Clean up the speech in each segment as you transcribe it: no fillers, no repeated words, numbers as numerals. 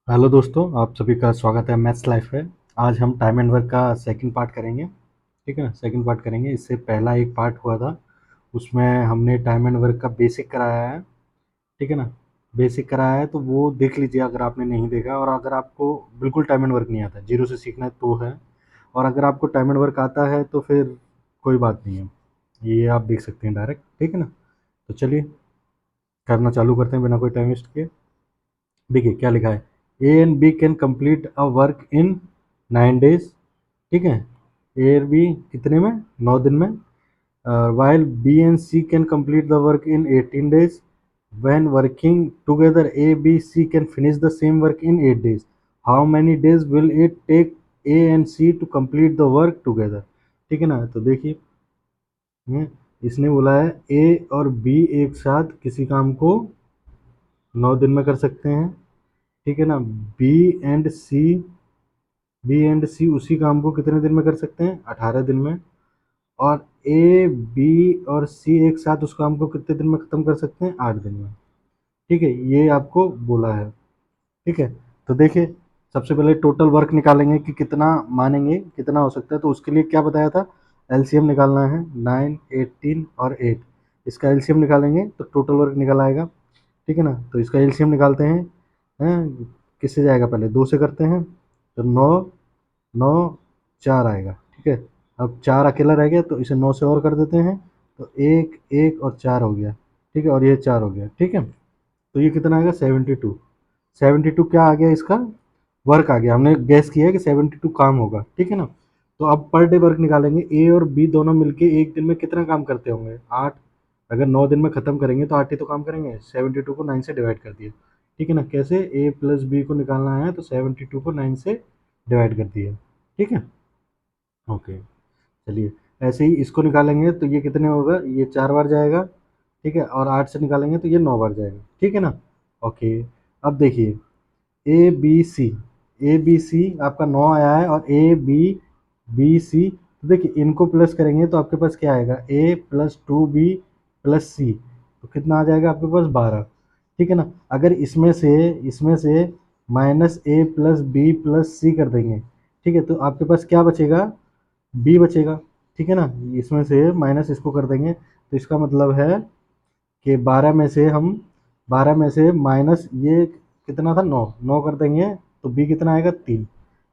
Hello दोस्तों, आप सभी का स्वागत है मैथ्स लाइफ है। आज हम टाइम एंड वर्क का सेकंड पार्ट करेंगे। ठीक है ना, सेकंड पार्ट करेंगे। इससे पहला एक पार्ट हुआ था, उसमें हमने टाइम एंड वर्क का बेसिक कराया है। ठीक है ना, बेसिक कराया है तो वो देख लीजिए अगर आपने नहीं देखा। और अगर आपको बिल्कुल टाइम एंड वर्क नहीं आता, जीरो से सीखना है तो है। और अगर आपको टाइम एंड वर्क आता है तो फिर कोई बात नहीं है, ये आप देख सकते हैं डायरेक्ट। ठीक है ना, तो चलिए करना चालू करते हैं बिना कोई टाइम वेस्ट किए। देखिए क्या लिखा है, A and B can complete a work in 9 days। ठीक है, ए और बी कितने में, 9 दिन में। While B and C can complete the work in 18 days। when working together a b c can finish the same work in 8 days, how many days will it take a and c to complete the work together। ठीक है ना, तो देखिए इसने बोला है ए और B एक साथ किसी काम को 9 दिन में कर सकते हैं। ठीक है ना, B and C B and C उसी काम को कितने दिन में कर सकते हैं, 18 दिन में। और ए बी और सी एक साथ उस काम को कितने दिन में ख़त्म कर सकते हैं, 8 दिन में। ठीक है, ये आपको बोला है। ठीक है, तो देखिए सबसे पहले टोटल वर्क निकालेंगे कि कितना मानेंगे, कितना हो सकता है। तो उसके लिए क्या बताया था, एलसीएम निकालना है। 9, 18 और 8, इसका एलसीएम निकालेंगे तो टोटल वर्क निकल आएगा। ठीक है ना, तो इसका एलसीएम निकालते हैं। किससे जाएगा, पहले 2 से करते हैं तो 9, 9, 4 आएगा। ठीक है, अब 4 अकेला रह गया तो इसे 9 से और कर देते हैं तो 1, 1 और 4 हो गया। ठीक है, और ये 4 हो गया। ठीक है, तो ये कितना आएगा, 72। 72 क्या आ गया, इसका वर्क आ गया। हमने गैस किया है कि 72 काम होगा। ठीक है ना, तो अब पर डे वर्क निकालेंगे। ए और बी दोनों मिलके एक दिन में कितना काम करते होंगे, 8। अगर 9 दिन में ख़त्म करेंगे तो 8 ही तो काम करेंगे। 72 को 9 से डिवाइड कर दिया। ठीक है ना, कैसे, ए प्लस बी को निकालना है तो 72 को 9 से डिवाइड कर दिया। ठीक है, ओके। चलिए ऐसे ही इसको निकालेंगे तो ये कितने होगा, ये 4 बार जाएगा। ठीक है, और 8 से निकालेंगे तो ये 9 बार जाएगा। ठीक है ना, ओके। अब देखिए A B C, A B C आपका 9 आया है, और ए बी बी सी, तो देखिए इनको प्लस करेंगे तो आपके पास क्या आएगा, ए प्लस 2 बी प्लस सी, तो कितना आ जाएगा आपके पास, 12। ठीक है ना, अगर इसमें से माइनस ए प्लस बी प्लस सी कर देंगे, ठीक है, तो आपके पास क्या बचेगा, बी बचेगा। ठीक है ना, इसमें से माइनस इसको कर देंगे तो इसका मतलब है कि 12 में से माइनस ये कितना था, 9, 9 कर देंगे तो बी कितना आएगा, 3।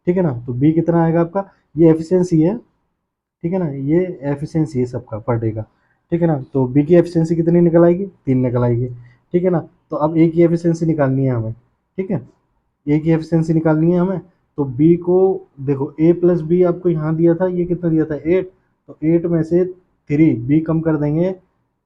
ठीक है ना, तो बी कितना आएगा आपका, ये एफिशिएंसी है। ठीक है ना, ये एफिशिएंसी है सबका पर डे का। ठीक है ना, तो बी की एफिशिएंसी कितनी निकल आएगी, 3 निकल आएगी। ठीक है ना, तो अब ए की एफिशिएंसी निकालनी है हमें। ठीक है, ए की एफिशिएंसी निकालनी है हमें। तो बी को देखो, ए प्लस बी आपको यहाँ दिया था, ये कितना दिया था, 8। तो 8 में से 3 बी कम कर देंगे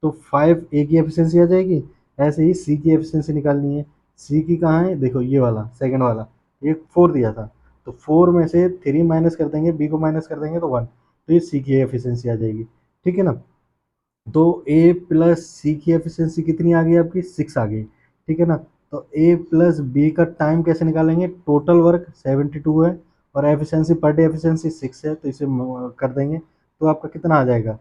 तो 5 ए की एफिशिएंसी आ जाएगी। ऐसे ही सी की एफिशिएंसी निकालनी है। सी की कहाँ है, देखो ये वाला सेकंड वाला, ये 4 दिया था। तो 4 में से 3 माइनस कर देंगे, बी को माइनस कर देंगे तो 1, तो ये सी की एफिशिएंसी आ जाएगी। ठीक है ना, तो ए प्लस सी की एफिशिएंसी कितनी आ गई आपकी, 6 आ गई। ठीक है ना, तो ए प्लस बी का टाइम कैसे निकालेंगे, टोटल वर्क 72 है और एफिशिएंसी पर डे एफिशिएंसी 6 है, तो इसे कर देंगे तो आपका कितना आ जाएगा,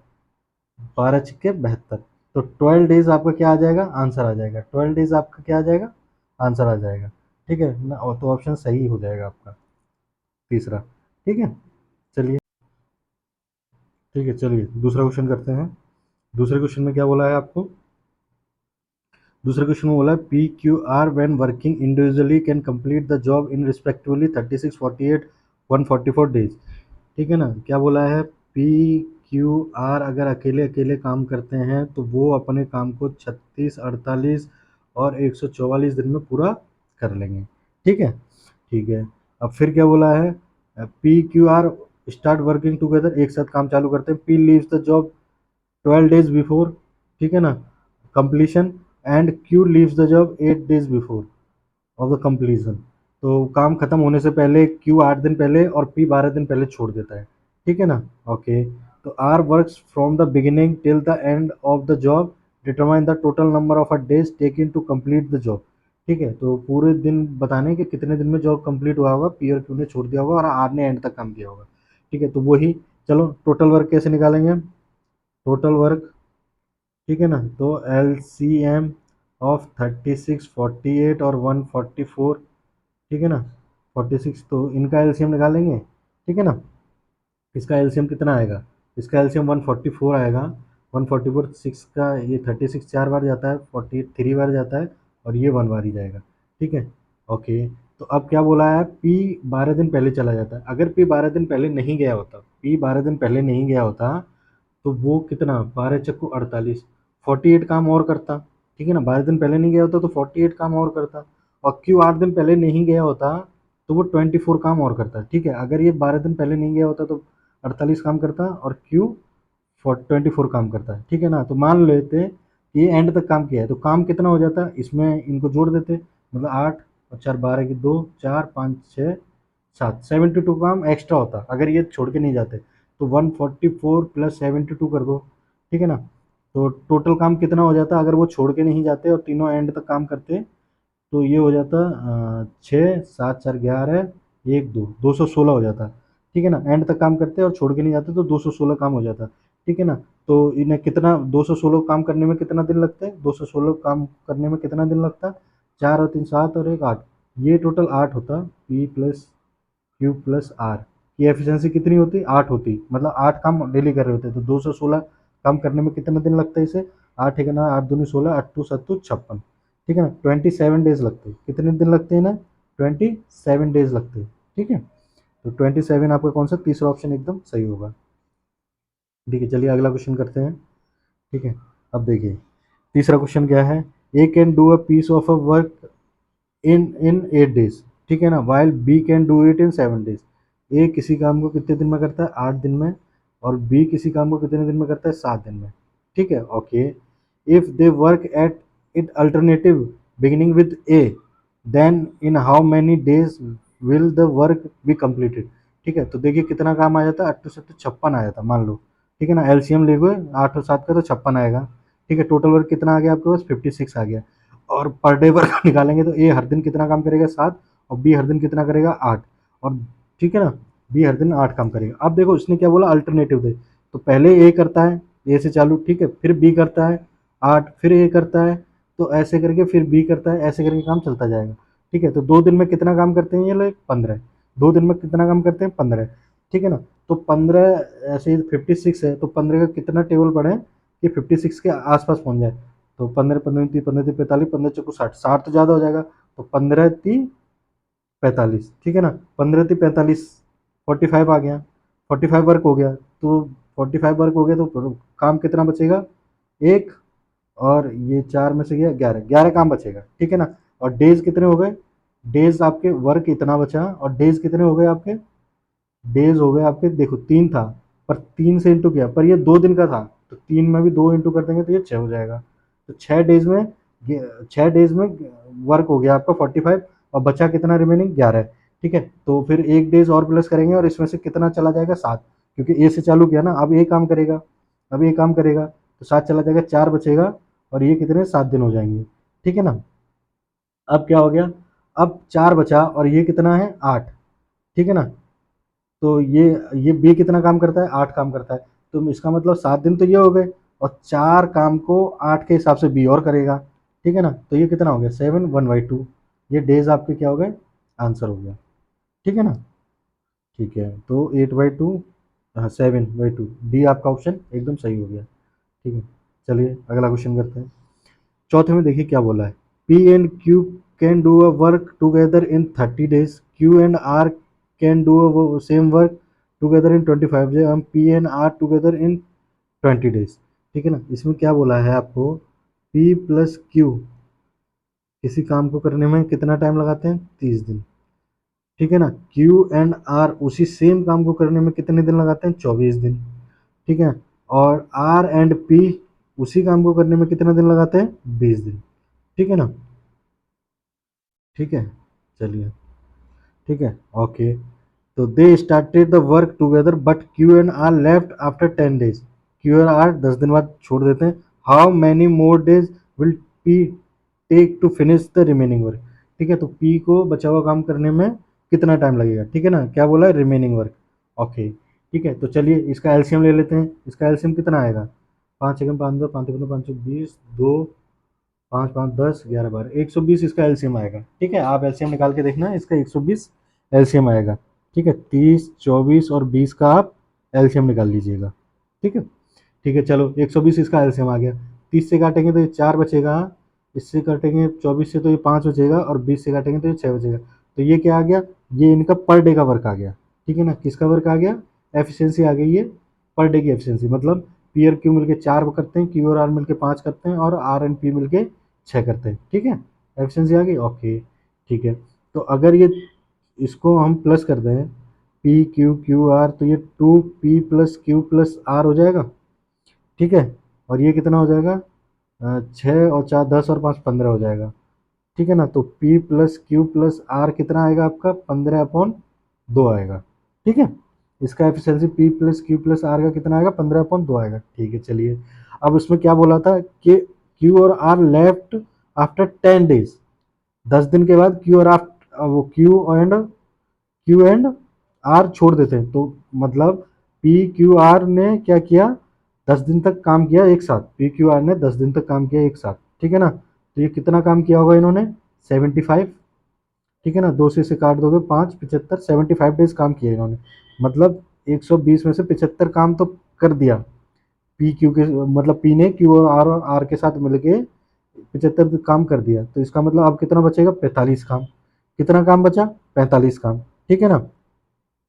12×6 = 72। तो 12 डेज आपका क्या आ जाएगा, आंसर आ जाएगा। 12 डेज आपका क्या आ जाएगा, आंसर आ जाएगा। ठीक है ना, और तो ऑप्शन सही हो जाएगा आपका, तीसरा। ठीक है, चलिए। ठीक है, चलिए दूसरा क्वेश्चन करते हैं। दूसरे क्वेश्चन में क्या बोला है आपको, दूसरे क्वेश्चन में बोला है P Q R when working individually can complete the job in respectively 36, 48, 144 days. ठीक है ना, क्या बोला है, पी क्यू आर अगर अकेले अकेले काम करते हैं तो वो अपने काम को 36, 48 और 144 दिन में पूरा कर लेंगे। ठीक है, ठीक है। अब फिर क्या बोला है, P Q R start working together, एक साथ काम चालू करते हैं। P leaves the job 12 days before, ठीक है ना, completion, and Q leaves the job 8 days before of the completion. तो काम खत्म होने से पहले क्यू 8 दिन पहले और पी 12 दिन पहले छोड़ देता है। ठीक है ना, ओके। तो R works from the beginning till the end of the job, determine the total number of a days taken to complete the job. ठीक है, तो पूरे दिन बताने कि कितने दिन में जॉब कंप्लीट हुआ होगा, पी और क्यू ने छोड़ दिया होगा और आर ने एंड तक काम किया होगा। ठीक है, तो वही, चलो टोटल वर्क कैसे निकालेंगे, टोटल वर्क। ठीक है ना, तो एल सी एम ऑफ 36, 48 और 144, ठीक है ना। 46 तो इनका एलसीएम निकालेंगे, ठीक है ना। इसका एलसीएम कितना आएगा, इसका एलसीएम 144 आएगा। 144 6 का ये 36 4 बार जाता है, 48 3 बार जाता है, और ये 1 बार ही जाएगा, ठीक है। ओके, तो अब क्या बोला है, पी 12 दिन पहले चला जाता है। अगर पी 12 दिन पहले नहीं गया होता, पी 12 दिन पहले नहीं गया होता, तो वो कितना, 12 चक्कू 48, 48 काम और करता, ठीक है ना। 12 दिन पहले नहीं गया होता तो 48 काम और करता, और क्यू 8 दिन पहले नहीं गया होता तो वो 24 काम और करता, ठीक है। अगर ये 12 दिन पहले नहीं गया होता तो 48 काम करता, और क्यू 24 काम करता है, ठीक है ना। तो मान लेते कि ये एंड तक काम किया है, तो काम कितना हो जाता, इसमें इनको जोड़ देते, मतलब 8 और 4 12 की 2 4 5 6 7 72 काम एक्स्ट्रा होता अगर ये छोड़ के नहीं जाते। तो 144 प्लस 72 कर दो, ठीक है ना। तो टोटल काम कितना हो जाता अगर वो छोड़ के नहीं जाते और तीनों एंड तक काम करते, तो ये हो जाता 6 7 4 11 1 2 216 हो जाता, ठीक है ना। एंड तक काम करते और छोड़ के नहीं जाते तो 216 काम हो जाता, ठीक है ना। तो इन्हें कितना 216 काम करने में कितना दिन लगता है, 216 काम करने में कितना दिन लगता, 4 और 3 7 और 1 8, ये टोटल 8 होता, P plus Q plus R की एफिशिएंसी कितनी होती, 8 होती, मतलब 8 काम डेली कर रहे होते, तो 216 काम करने में कितना दिन लगता है इसे, 8 है ना, 8 दूनी 16 8 टू 7 56, ठीक है ना। 27 डेज लगते हैं, कितने दिन लगते हैं ना, 27 डेज लगते हैं, ठीक है। तो 27 आपका कौन सा तीसरा ऑप्शन एकदम सही होगा, ठीक है। चलिए अगला क्वेश्चन करते हैं, ठीक है। अब देखिए तीसरा क्वेश्चन क्या है, A can do a piece of a work in 8 days, ठीक है ना, while B can do it in 7 days. A किसी काम को कितने दिन में करता है, 8 दिन में, और बी किसी काम को कितने दिन में करता है, 7 दिन में, ठीक है। Okay, if they work at it alternative beginning with A, then in how many days will the work be completed, ठीक है। तो देखिए कितना काम आ जाता है, 8 से 56 आ जाता मान लो, ठीक है ना। एलसीएम ले हुए 8 और 7 का तो 56 आएगा, ठीक है। टोटल वर्क कितना आ गया आपके पास, 56 आ गया। और पर डे वर्क निकालेंगे तो ए हर दिन कितना काम करेगा, 7, और बी हर दिन कितना करेगा, 8, और ठीक है ना, बी हर दिन 8 काम करेगा। अब देखो इसने क्या बोला, अल्टरनेटिव दे, तो पहले ए करता है, ए से चालू, ठीक है, फिर बी करता है 8, फिर ए करता है, तो ऐसे करके फिर बी करता है, ऐसे करके काम चलता जाएगा, ठीक है। तो 2 दिन में कितना काम करते हैं ये लोग, 15, 2 दिन में कितना काम करते हैं, 15, ठीक है ना। तो 15 ऐसे 56 है, तो 15 का कितना टेबल पढ़े कि 56 के आसपास पहुंच जाए। तो 15 15 30 15 30 45 15 चौको 60, 60 तो ज़्यादा हो जाएगा, तो 15 30 45, ठीक है ना। 15 30 45 45 आ गया, 45 वर्क हो गया, तो 45 वर्क हो गया तो काम कितना बचेगा, एक, और ये 4 में से गया 11, 11 काम बचेगा, ठीक है ना। और डेज कितने हो गए, डेज आपके वर्क इतना बचा, और डेज कितने हो गए आपके, डेज हो गए आपके, देखो 3 था, पर 3 से इंटू किया, पर ये 2 दिन का था, तो 3 में भी 2 इंटू कर देंगे तो ये 6 हो जाएगा। तो 6 डेज में, 6 डेज में वर्क हो गया आपका 45, और बचा कितना रिमेनिंग, 11, ठीक है। तो फिर एक डेज और प्लस करेंगे और इसमें से कितना चला जाएगा, 7, क्योंकि ए से चालू किया ना, अब ए काम करेगा, अब ये काम करेगा, तो 7 चला जाएगा, 4 बचेगा, और ये कितने 7 दिन हो जाएंगे, ठीक है ना। अब क्या हो गया, अब 4 बचा और ये कितना है 8, ठीक है ना। तो ये बी कितना काम करता है, 8 काम करता है, तो इसका मतलब 7 दिन तो ये हो गए, और 4 काम को 8 के हिसाब से बी और करेगा, ठीक है ना। तो ये कितना हो गया 7 1/2, ये डेज आपके क्या हो गए, आंसर हो गया, ठीक है ना। ठीक है, तो 8/2, हाँ 7/2, डी आपका ऑप्शन एकदम सही हो गया, ठीक है। चलिए अगला क्वेश्चन करते हैं। चौथे में देखिए क्या बोला है, P and Q can do a work together in 30 days, Q and R can do a same work together in 25 days, हम P and R together in 20 days, ठीक है ना। इसमें क्या बोला है आपको, पी प्लस क्यू किसी काम को करने में कितना टाइम लगाते हैं, 30 दिन, ठीक है ना। क्यू एंड आर उसी सेम काम को करने में कितने दिन लगाते हैं, 24 दिन, ठीक है। और आर एंड पी उसी काम को करने में कितने दिन लगाते हैं, 20 दिन, ठीक है ना। ठीक है, चलिए, ठीक है, ओके। तो they started the work together but Q and R left after 10 days, Q and R 10 दिन बाद छोड़ देते हैं, how many more days will P take to finish the remaining work, ठीक है। तो पी को बचा हुआ काम करने में कितना टाइम लगेगा, ठीक है ना, क्या बोला है, रिमेनिंग वर्क, ओके, ठीक है। तो चलिए इसका एलसीएम ले लेते हैं, इसका एलसीएम कितना आएगा, 5 एकम 5 दो 5 2 5 20, 2 5 5 10 11 12 120 इसका एलसीएम आएगा। ठीक है, आप एलसीएम निकाल के देखना, इसका 120 एलसीएम आएगा। ठीक है, 30 24 और 20 का आप एलसीएम निकाल लीजिएगा। ठीक है, ठीक है, चलो 120 इसका एलसीएम आ गया। 30 से काटेंगे तो ये 4 बचेगा, इससे काटेंगे 24 से तो ये 5 बचेगा, और 20 से काटेंगे तो ये 6 बचेगा। तो ये क्या आ गया, ये इनका पर डे का वर्क आ गया। ठीक है ना, किसका वर्क आ गया, एफिशिएंसी आ गई है, पर डे की एफिशिएंसी। मतलब पी और क्यू मिलके 4 करते हैं, क्यू और आर मिलके 5 करते हैं, और आर एंड पी मिलके 6 करते हैं। ठीक है, एफिशिएंसी आ गई, ओके। ठीक है, तो अगर ये इसको हम प्लस कर दें, पी क्यू क्यू आर, तो ये 2p plus Q plus are हो जाएगा। ठीक है, और ये कितना हो जाएगा, 6 और 4 10 और 5 15 हो जाएगा। ठीक है ना, तो P plus Q plus R कितना आएगा आपका, 15/2 आएगा। ठीक है, इसका efficiency P plus Q plus R का कितना आएगा, 15/2 आएगा। ठीक है, चलिए अब उसमें क्या बोला था कि क्यू और आर लेफ्ट आफ्टर 10 डेज, 10 दिन के बाद क्यू और आर, वो क्यू एंड आर छोड़ देते हैं। तो मतलब पी क्यू आर ने क्या किया, 10 दिन तक काम किया एक साथ, पी क्यू आर ने 10 दिन तक काम किया एक साथ। ठीक है ना, तो ये कितना काम किया होगा इन्होंने, 75। ठीक है ना, 2 से इसे काट दोगे 5 75, 75 डेज काम किया इन्होंने। मतलब 120 में से 75 काम तो कर दिया पी क्यू के, मतलब पी ने क्यू और आर के साथ मिलके 75 काम कर दिया। तो इसका मतलब अब कितना बचेगा, 45 काम। कितना काम बचा, 45 काम। ठीक है ना,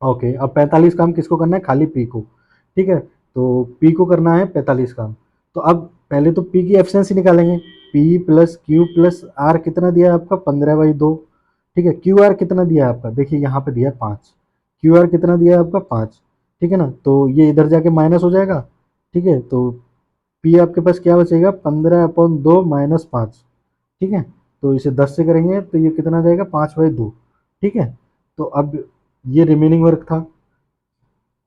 ओके। अब 45 काम किसको करना है, खाली पी को। ठीक है, तो पी को करना है 45 काम। तो अब पहले तो पी की एफिशिएंसी निकालेंगे। P plus Q plus R कितना दिया है आपका, 15/2। ठीक है, क्यू आर कितना दिया है आपका, देखिए यहाँ पे दिया है 5। क्यू आर कितना दिया है आपका, 5। ठीक है ना, तो ये इधर जाके माइनस हो जाएगा। ठीक है, तो पी आपके पास क्या बचेगा, 15/2 माइनस 5। ठीक है, तो इसे 10 से करेंगे तो ये कितना जाएगा, 5/2। ठीक है, तो अब ये रिमेनिंग वर्क था।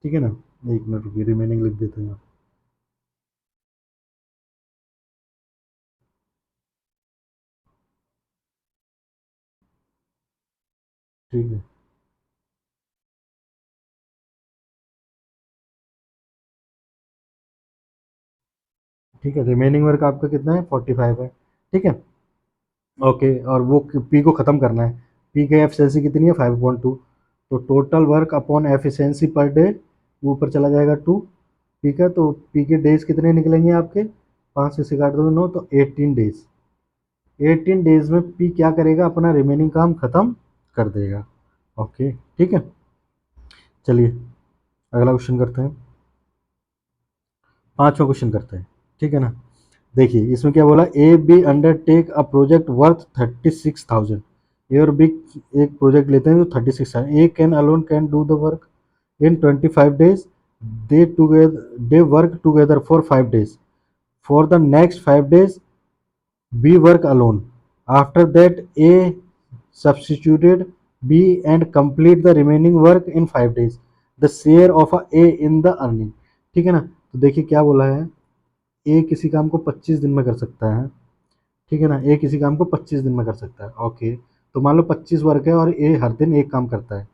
ठीक है ना, एक मिनट रुकिए, रिमेनिंग लिख देते हैं। ठीक है, ठीक है, रिमेनिंग वर्क आपका कितना है, 45 है। ठीक है, ओके, और वो पी को ख़त्म करना है। पी की एफिशिएंसी कितनी है, 5.2। तो total work upon efficiency per day, वो ऊपर चला जाएगा 2। ठीक है, तो पी के डेज कितने निकलेंगे आपके, 5 से काट दो 9, तो 18 डेज। 18 डेज में पी क्या करेगा, अपना रिमेनिंग काम ख़त्म कर देगा। ओके, ठीक है, चलिए अगला क्वेश्चन करते हैं। पांचवा क्वेश्चन करते हैं। ठीक है ना, देखिए इसमें क्या बोला, A B undertake a project worth 36,000। A और बी एक प्रोजेक्ट लेते हैं तो 36,000। A can alone can do the work in 25 days. They work together for 5 days. For the next 5 days B work alone. After that A substituted B and complete the remaining work in 5 days. The share of A in the earning। ठीक है ना, तो देखिए क्या बोला है, ए किसी काम को 25 दिन में कर सकता है। ठीक है ना, ए किसी काम को 25 दिन में कर सकता है। ओके, तो मान लो 25 वर्क है और ए हर दिन एक काम करता है।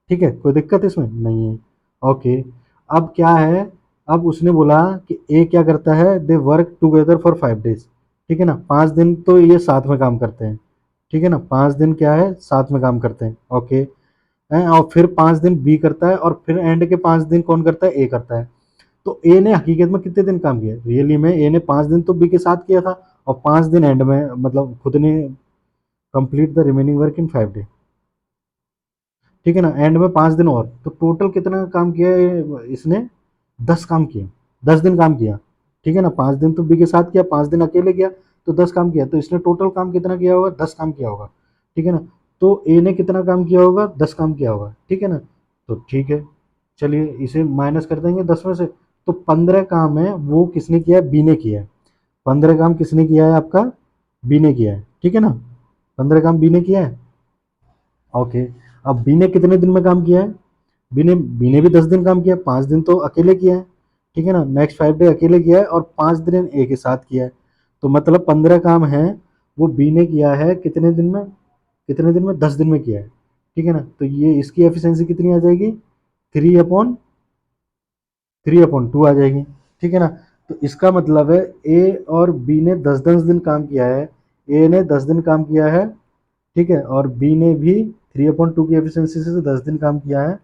ठीक है, कोई दिक्कत इसमें नहीं है। ओके, अब क्या है, अब उसने बोला कि ए क्या करता है, दे वर्क टुगेदर फॉर 5 डेज। ठीक है ना, 5 दिन तो ये साथ में काम करते हैं। ठीक है ना, 5 दिन क्या है, साथ में काम करते हैं। ओके, और फिर 5 दिन बी करता है, और फिर एंड के 5 दिन कौन करता है, ए करता है। तो ए ने हकीकत में कितने दिन काम किया, रियली में ए ने 5 दिन तो बी के साथ किया था, और 5 दिन एंड में, मतलब खुद ने complete the remaining work in 5 day. ठीक है ना, एंड में 5 दिन और, तो टोटल कितना काम किया इसने, 10 काम किया, 10 दिन काम किया। ठीक है ना, 5 दिन तो बी के साथ किया, 5 दिन अकेले किया, तो 10 काम किया। तो इसने टोटल काम कितना किया होगा, 10 काम किया होगा। ठीक है ना, तो ए ने कितना काम किया होगा, 10 काम किया होगा। ठीक है ना, तो ठीक है, चलिए इसे माइनस कर देंगे 10 में से। तो 15 काम है वो किसने किया है, बी ने किया है। 15 काम किसने किया है आपका, बी ने किया है। ठीक है ना, 15 काम बी ने किया है। ओके, अब बी ने कितने दिन में काम किया है, बी ने भी 10 दिन काम किया, 5 दिन तो अकेले किया है। ठीक है ना, नेक्स्ट 5 डे अकेले किया है, और 5 दिन ए के साथ किया है। तो मतलब 15 काम है वो बी ने किया है कितने दिन में, कितने दिन में, 10 दिन में किया है। ठीक है ना, तो ये इसकी एफिशिएंसी कितनी आ जाएगी, 3/2 आ जाएगी। ठीक है ना, तो इसका मतलब है ए और बी ने 10 10 दिन काम किया है, ए ने 10 दिन काम किया है, ठीक है, और बी ने भी 3/2 की एफिशिएंसी से 10 दिन काम किया है,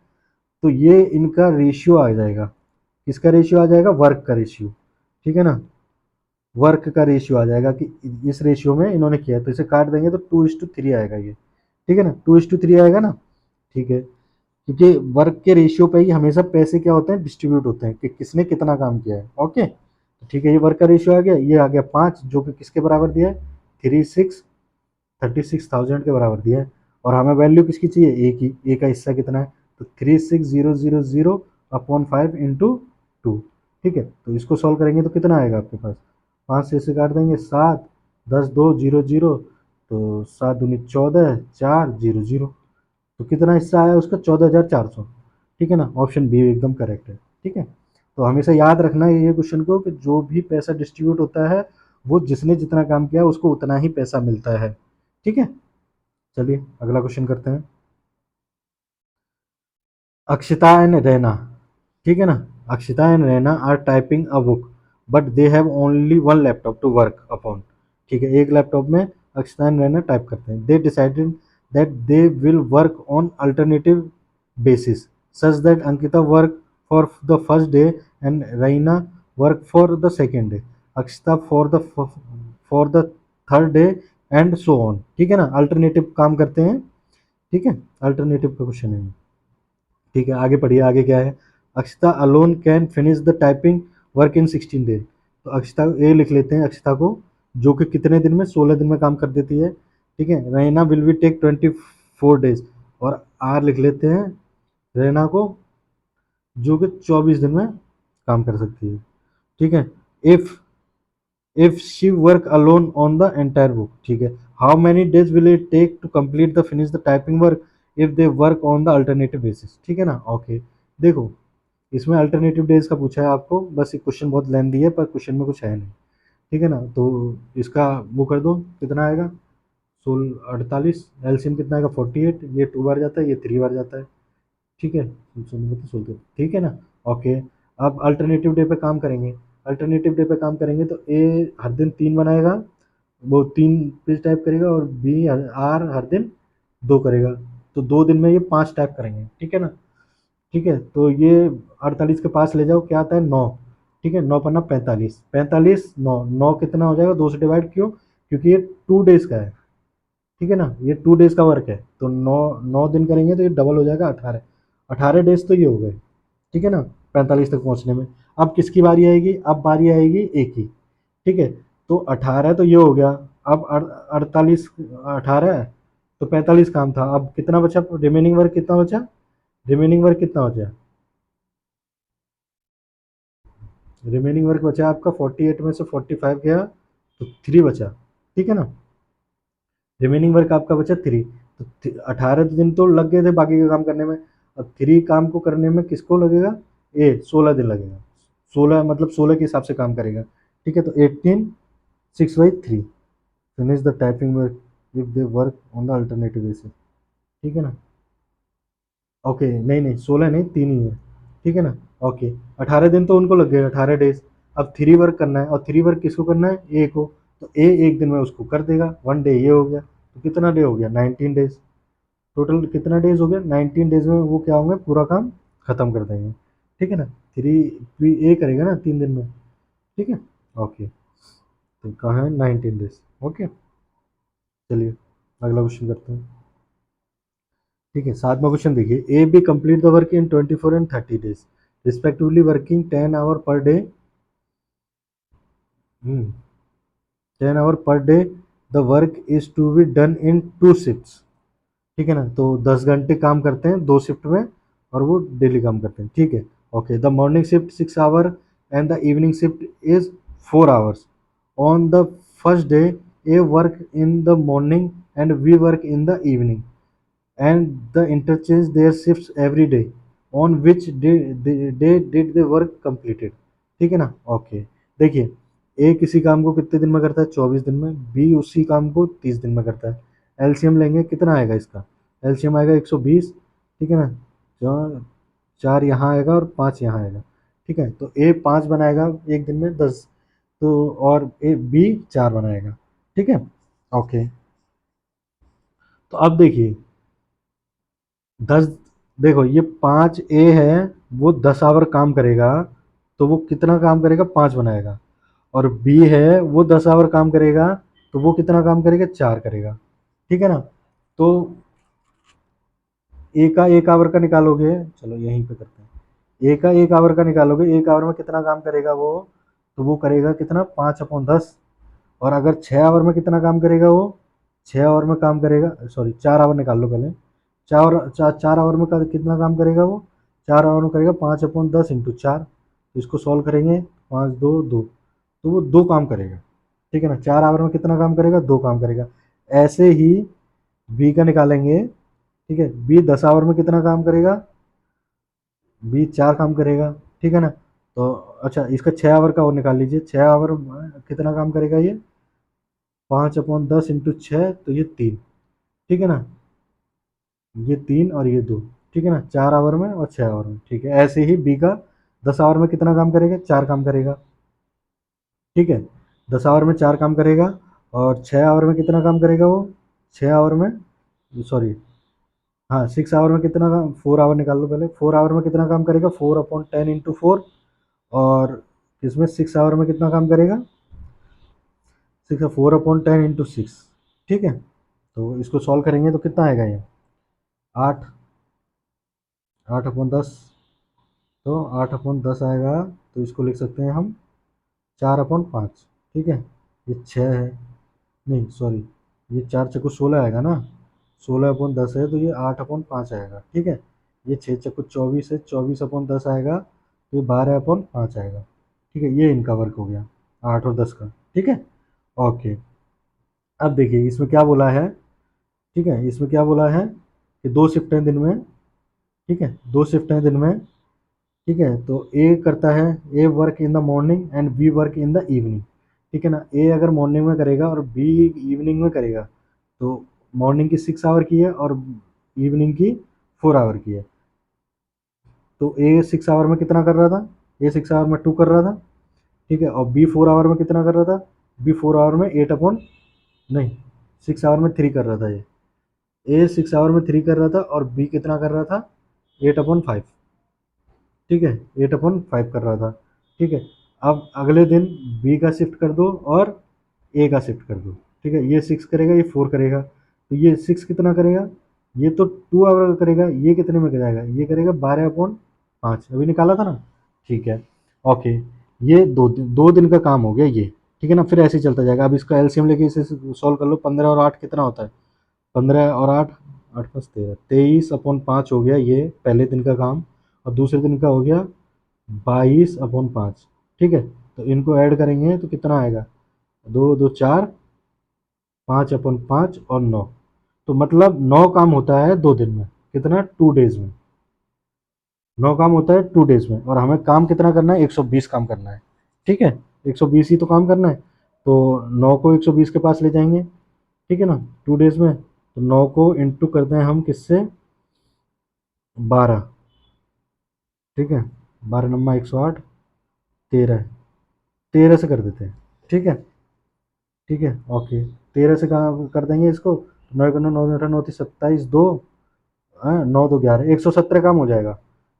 तो ये इनका रेशियो आ जाएगा। किसका रेशियो आ जाएगा? वर्क का रेशियो, ठीक है ना, वर्क का रेशियो आ जाएगा कि इस रेशियो में इन्होंने किया है, तो इसे काट देंगे तो 2:3 आएगा ये, ठीक है ना, 2:3 आएगा ना, ठीक है, क्योंकि वर्क के रेशियो पे ही हमेशा पैसे क्या होते हैं, डिस्ट्रीब्यूट होते हैं कि किसने कितना काम किया है। ओके, तो ठीक है, ये वर्क का रेशियो आ गया, ये आ गया 5, जो कि किसके बराबर दिया है, 36,000 के बराबर दिया है, और हमें वैल्यू किसकी चाहिए, ए की, ए का हिस्सा कितना है, तो 36,000/5 इंटू 2, ठीक है, तो इसको सॉल्व करेंगे तो कितना आएगा आपके पास, 5 से इसे काट देंगे 7, 10 2 0 0, तो 7 दूनी 14, 4 0 0, तो कितना हिस्सा आया उसका, 14,400, ठीक है ना, ऑप्शन बी एकदम करेक्ट है, ठीक है। तो हमेशा याद रखना है ये क्वेश्चन को कि जो भी पैसा डिस्ट्रीब्यूट होता है वो जिसने जितना काम किया उसको उतना ही पैसा मिलता है, ठीक है। चलिए अगला क्वेश्चन करते हैं। अक्षिता एंड रैना, ठीक है ना, Akshita and Raina are typing a book but they have only one laptop to work upon, ठीक है, एक लैपटॉप में अक्षिता एंड रैना टाइप करते हैं, they decided that they will work on alternative basis such that Ankita work for the first day and Raina work for the second day, Akshita for the third day and so on, ठीक है ना, alternative काम करते हैं, ठीक है, alternative का question है, ठीक है, आगे पढ़िए, आगे क्या है, Akshita alone can finish the typing work in 16 days, तो अक्षिता ए लिख लेते हैं, अक्षिता को, जो कि कितने दिन में, 16 दिन में काम कर देती है, ठीक है, Raina will be take 24 days, और आर लिख लेते हैं रैना को, जो कि 24 दिन में काम कर सकती है, ठीक है। If if she work alone on the entire book, ठीक है, how many days will it take to complete the finish the typing work if they work on the alternative basis, ठीक है ना। ओके, देखो इसमें अल्टरनेटिव डेज का पूछा है आपको, बस ये क्वेश्चन बहुत लेंदी है पर क्वेश्चन में कुछ है नहीं, ठीक है ना, तो इसका वो कर दो, कितना आएगा, 16 48, एलसीएम कितना आएगा 48, ये 2 बार जाता है, ये 3 बार जाता है, ठीक है, ठीक है ना। ओके, अब अल्टरनेटिव डे पे काम करेंगे, अल्टरनेटिव डे पे काम करेंगे तो ए हर दिन 3 बनाएगा, वो 3 पेज टाइप करेगा, और बी आर हर दिन 2 करेगा, तो 2 दिन में ये 5 टाइप करेंगे, ठीक है ना, ठीक है, तो ये 48 के पास ले जाओ, क्या आता है 9, ठीक है, 9 पन्ना 45, 45 9, 9 कितना हो जाएगा, 2 से डिवाइड, क्यों, क्योंकि ये 2 डेज का है, ठीक है ना, ये 2 डेज का वर्क है, तो 9 दिन करेंगे तो ये डबल हो जाएगा 18, 18 डेज तो ये हो गए, ठीक है ना, 45 तक पहुंचने में। अब किसकी बारी आएगी, अब बारी आएगी ए की, ठीक है, तो 18 तो ये हो गया, अब 48, 18 है तो 45 काम था, अब कितना बचा, रिमेनिंग वर्क कितना बचा, रिमेनिंग वर्क कितना बचा, रिमेनिंग वर्क बचा आपका 48 में से 45 गया तो 3 बचा, ठीक है ना, रिमेनिंग वर्क आपका बचा 3, तो 18 दिन तो लग गए थे बाकी का काम करने में, अब 3 काम को करने में किसको लगेगा, ए 16 दिन लगेगा, 16 मतलब 16 के हिसाब से काम करेगा, ठीक है, तो 18 6/3 finish the typing work if they work on the alternative basis, ठीक है ना। ओके, नहीं नहीं 16 नहीं, 3 ही है, ठीक है ना। ओके, 18 दिन तो उनको लग गए, 18 डेज, अब 3 वर्क करना है, और 3 वर्क किसको करना है, ए को, तो ए एक दिन में उसको कर देगा, 1 डे ये हो गया, तो कितना डे हो गया, 19 डेज, टोटल कितना डेज हो गया, 19 डेज में वो क्या होंगे, पूरा काम खत्म कर देंगे, ठीक है ना, 3 ए करेगा ना 3 दिन में, ठीक है। ओके, तो कहाँ है 19 डेज, ओके, चलिए अगला क्वेश्चन करते हैं, ठीक है, 7वां क्वेश्चन देखिए, A B complete the work in 24 and 30 days respectively working 10 hour per day, 10 hour per day, the work is to be done in 2 shifts, ठीक है ना, तो 10 घंटे काम करते हैं 2 शिफ्ट में, और वो डेली काम करते हैं, ठीक है। Okay, the morning shift 6 hour and the evening shift is 4 hours, on the first day A work in the morning and we work in the evening and the interchange their shifts every day, on which day did they work completed, ठीक है ना। Okay, देखिए ए किसी काम को कितने दिन में करता है, 24 दिन में, बी उसी काम को 30 दिन में करता है, एलसीएम लेंगे कितना आएगा इसका, एलसीएम आएगा 120, ठीक है ना, जो 4 यहाँ आएगा और 5 यहाँ आएगा, ठीक है, तो ए 5 बनाएगा एक दिन में 10, तो और ए बी 4 बनाएगा, ठीक है। ओके, तो अब देखिए 10, देखो ये 5 ए है, वो 10 आवर काम करेगा, तो वो कितना काम करेगा, 5 बनाएगा। और बी है, वो 10 आवर काम करेगा, तो वो कितना काम करेगा, 4 करेगा। ठीक है ना। तो ए का 1 आवर का निकालोगे, चलो यहीं पे करते हैं। ए का 1 आवर का निकालोगे, 1 आवर में कितना काम करेगा वो, तो वो करेगा कितना, 5/10। और अगर 6 आवर में कितना काम करेगा वो, 6 आवर में काम करेगा, सॉरी 4 आवर निकाल लो पहले। 4 आवर में कितना काम करेगा वो, 4 आवर में करेगा 5/10 × 4। तो इसको सॉल्व करेंगे, 5 2 2, तो वो 2 काम करेगा। ठीक है ना, 4 आवर में कितना काम करेगा, 2 काम करेगा। ऐसे ही बी का निकालेंगे। ठीक है, बी 10 आवर में कितना काम करेगा, बी 4 काम करेगा। ठीक है ना। तो अच्छा, इसका 6 आवर का और निकाल लीजिए, 6 आवर में कितना काम करेगा ये, 5/10 × 6, तो ये 3। ठीक है ना, ये 3 और ये 2। ठीक है ना, 4 आवर में और 6 आवर में। ठीक है, ऐसे ही बी का 10 आवर में कितना काम करेगा, 4 काम करेगा। ठीक है, 10 आवर में 4 काम करेगा। और 6 आवर में कितना काम करेगा वो, 6 आवर में, सॉरी, हाँ 6 आवर में कितना काम, 4 आवर निकाल लो पहले। 4 आवर में कितना काम करेगा, 4/10 × 4। और इसमें 6 आवर में कितना काम करेगा, 4/10 × 6। ठीक है, तो इसको सॉल्व करेंगे तो कितना आएगा ये, 8। 8/10, तो 8/10 आएगा। तो इसको लिख सकते हैं हम 4/5। ठीक है, ये 6 है, नहीं सॉरी, ये 4 × 16 आएगा ना, 16/10 है, तो ये 8/5 आएगा। ठीक है, ये 6 × 24 है, 24/10 आएगा, तो ये 12/5 आएगा। ठीक है, ये इनका वर्क हो गया, 8 और 10 का। ठीक है, ओके। अब देखिए इसमें क्या बोला है। ठीक है, इसमें क्या बोला है कि 2 शिफ्टें दिन में। ठीक है, 2 शिफ्टें दिन में। ठीक है, तो ए करता है, A work in the morning and B work in the evening. ठीक है ना, ए अगर मॉर्निंग में करेगा और बी इवनिंग में करेगा, तो मॉर्निंग की 6 आवर की है और इवनिंग की 4 आवर की है। तो ए 6 आवर में कितना कर रहा था, ए 6 आवर में 2 कर रहा था। ठीक है, और बी 4 आवर में कितना कर रहा था, बी 4 आवर में 8 अपॉन, नहीं 6 आवर में 3 कर रहा था ये। ए 6 आवर में 3 कर रहा था और बी कितना कर रहा था, 8/5। ठीक है, 8/5 कर रहा था। ठीक है, अब अगले दिन बी का शिफ्ट कर दो और ए का शिफ्ट कर दो। ठीक है, ये 6 करेगा, ये 4 करेगा, तो ये 6 कितना करेगा, ये तो 2 आवर का करेगा, ये कितने में जाएगा, ये करेगा 12/5, अभी निकाला था ना। ठीक है, ओके। ये 2 दिन का काम हो गया ये। ठीक है ना, फिर ऐसे ही चलता जाएगा। अब इसका एलसीएम लेके इसे सॉल्व कर लो, 15 और 8 कितना होता है, 15 और 8, 8 + 13, 23/5 हो गया ये पहले दिन का काम। और दूसरे दिन का हो गया 22/5। ठीक है, तो इनको ऐड करेंगे तो कितना आएगा, 2 2 4, 5/5 और 9। तो मतलब 9 काम होता है 2 दिन में, कितना, 2 डेज में। 9 काम होता है 2 डेज में, और हमें काम कितना करना है, 120 काम करना है। ठीक है, 120 ही तो काम करना है। तो 9 को 120 के पास ले जाएंगे। ठीक है ना, 2 डेज में, तो 9 को इंटू करते हैं हम किससे, 12। ठीक है, 12 × 9 = 108, 13, 13 से कर देते हैं। ठीक है, ठीक है, ओके। 13 से कहाँ कर देंगे इसको, 9 × 9 = 9, 9 × 8 = 29, 2, हाँ 9 2 11, 117 काम हो जाएगा।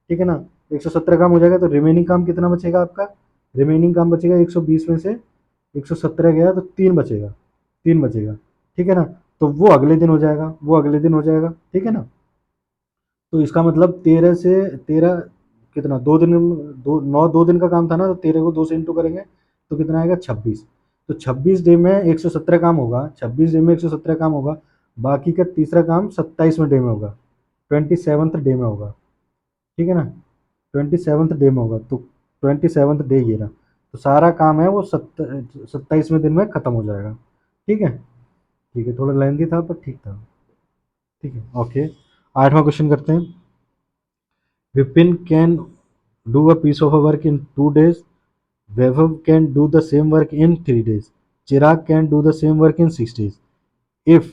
ठीक है ना, 117 काम हो जाएगा, तो रिमेनिंग काम कितना बचेगा आपका, रिमेनिंग काम बचेगा 120 में से 117 गया तो 3 बचेगा, 3 बचेगा। ठीक है ना, तो वो अगले दिन हो जाएगा, वो अगले दिन हो जाएगा। ठीक है ना, तो इसका मतलब 13 से 13 कितना, 2 दिन, 2 दिन का काम था ना, तो 13 को 2 से इंटू करेंगे तो कितना आएगा, 26। तो 26 डे में 117 काम होगा, 26 डे में 117 काम होगा। बाकी का तीसरा काम 27वें डे में होगा, 27th डे में होगा। ठीक है ना, 27th डे में होगा, तो 27th डे ये रहा। तो सारा काम है वो 27वें दिन में खत्म हो जाएगा। ठीक है, ठीक है, थोड़ा लेंथी था पर ठीक था। ठीक है, ओके। 8वां क्वेश्चन करते हैं। Vipin can do a piece of a work in 2 days. Vaibhav can do the same work in 3 days. Chirag can do the same work in 6 days. If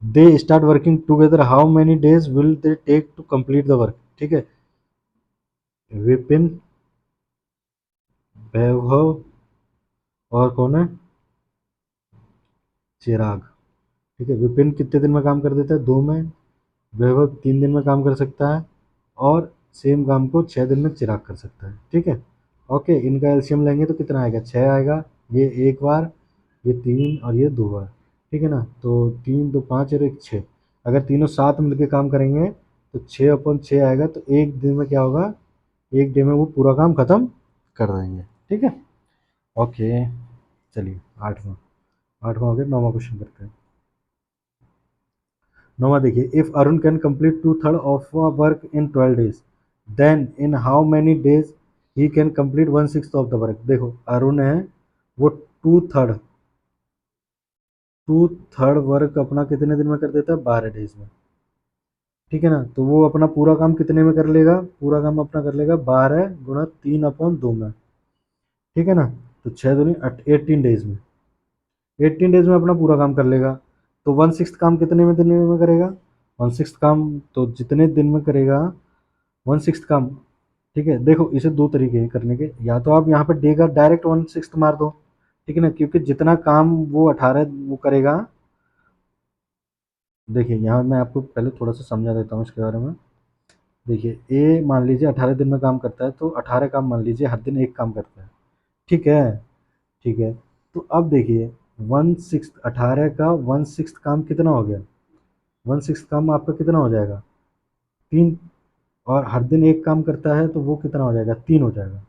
they start working together, how many days will they take to complete the work? ठीक है, विपिन, वैभव और कौन है, चिराग। ठीक है, विपिन कितने दिन में काम कर देता है? 2 में। वैभव 3 दिन में काम कर सकता है, और सेम काम को 6 दिन में चिराग कर सकता है। ठीक है, ओके, इनका एलसीएम लेंगे तो कितना आएगा? 6 आएगा, ये एक बार, ये 3 और ये 2 बार। ठीक है ना, तो 3 2 5 और एक 6। अगर तीनों साथ मिलके काम करेंगे तो 6/6 आएगा, तो एक दिन में क्या होगा? एक डे में वो पूरा काम खत्म कर देंगे। ठीक है, ओके। चलिए, आठवां हो गया, 9वां क्वेश्चन करते हैं। 9वां देखिए, if Arun can complete 2/3 of a work in 12 days, then in how many days he can complete 1/6 of the work. देखो, अरुण है, वो टू थर्ड वर्क अपना कितने दिन में कर देता है? 12 डेज में। ठीक है ना, तो वो अपना पूरा काम कितने में कर लेगा? पूरा काम अपना कर लेगा 12 × 3/2 में। ठीक है ना, तो 6 दूनी 18 डेज में। 18 डेज में अपना पूरा काम कर लेगा। तो 1/6 काम कितने में दिन में करेगा? 1/6 काम तो जितने दिन में करेगा 1/6 काम। ठीक है, देखो इसे दो तरीके हैं करने के, या तो आप यहाँ पे डे का डायरेक्ट 1/6 मार दो। ठीक है ना, क्योंकि जितना काम वो 18 वो करेगा। देखिए, यहाँ मैं आपको पहले थोड़ा सा समझा देता हूँ इसके बारे में। देखिए, ए मान लीजिए 18 दिन में काम करता है, तो 18 काम मान लीजिए हर दिन एक काम करता है। ठीक है, ठीक है, तो अब देखिए 1/6 18 का 1/6 काम कितना हो गया? 1/6 काम आपका कितना हो जाएगा? 3। और हर दिन एक काम करता है, तो वो कितना हो जाएगा? 3 हो जाएगा।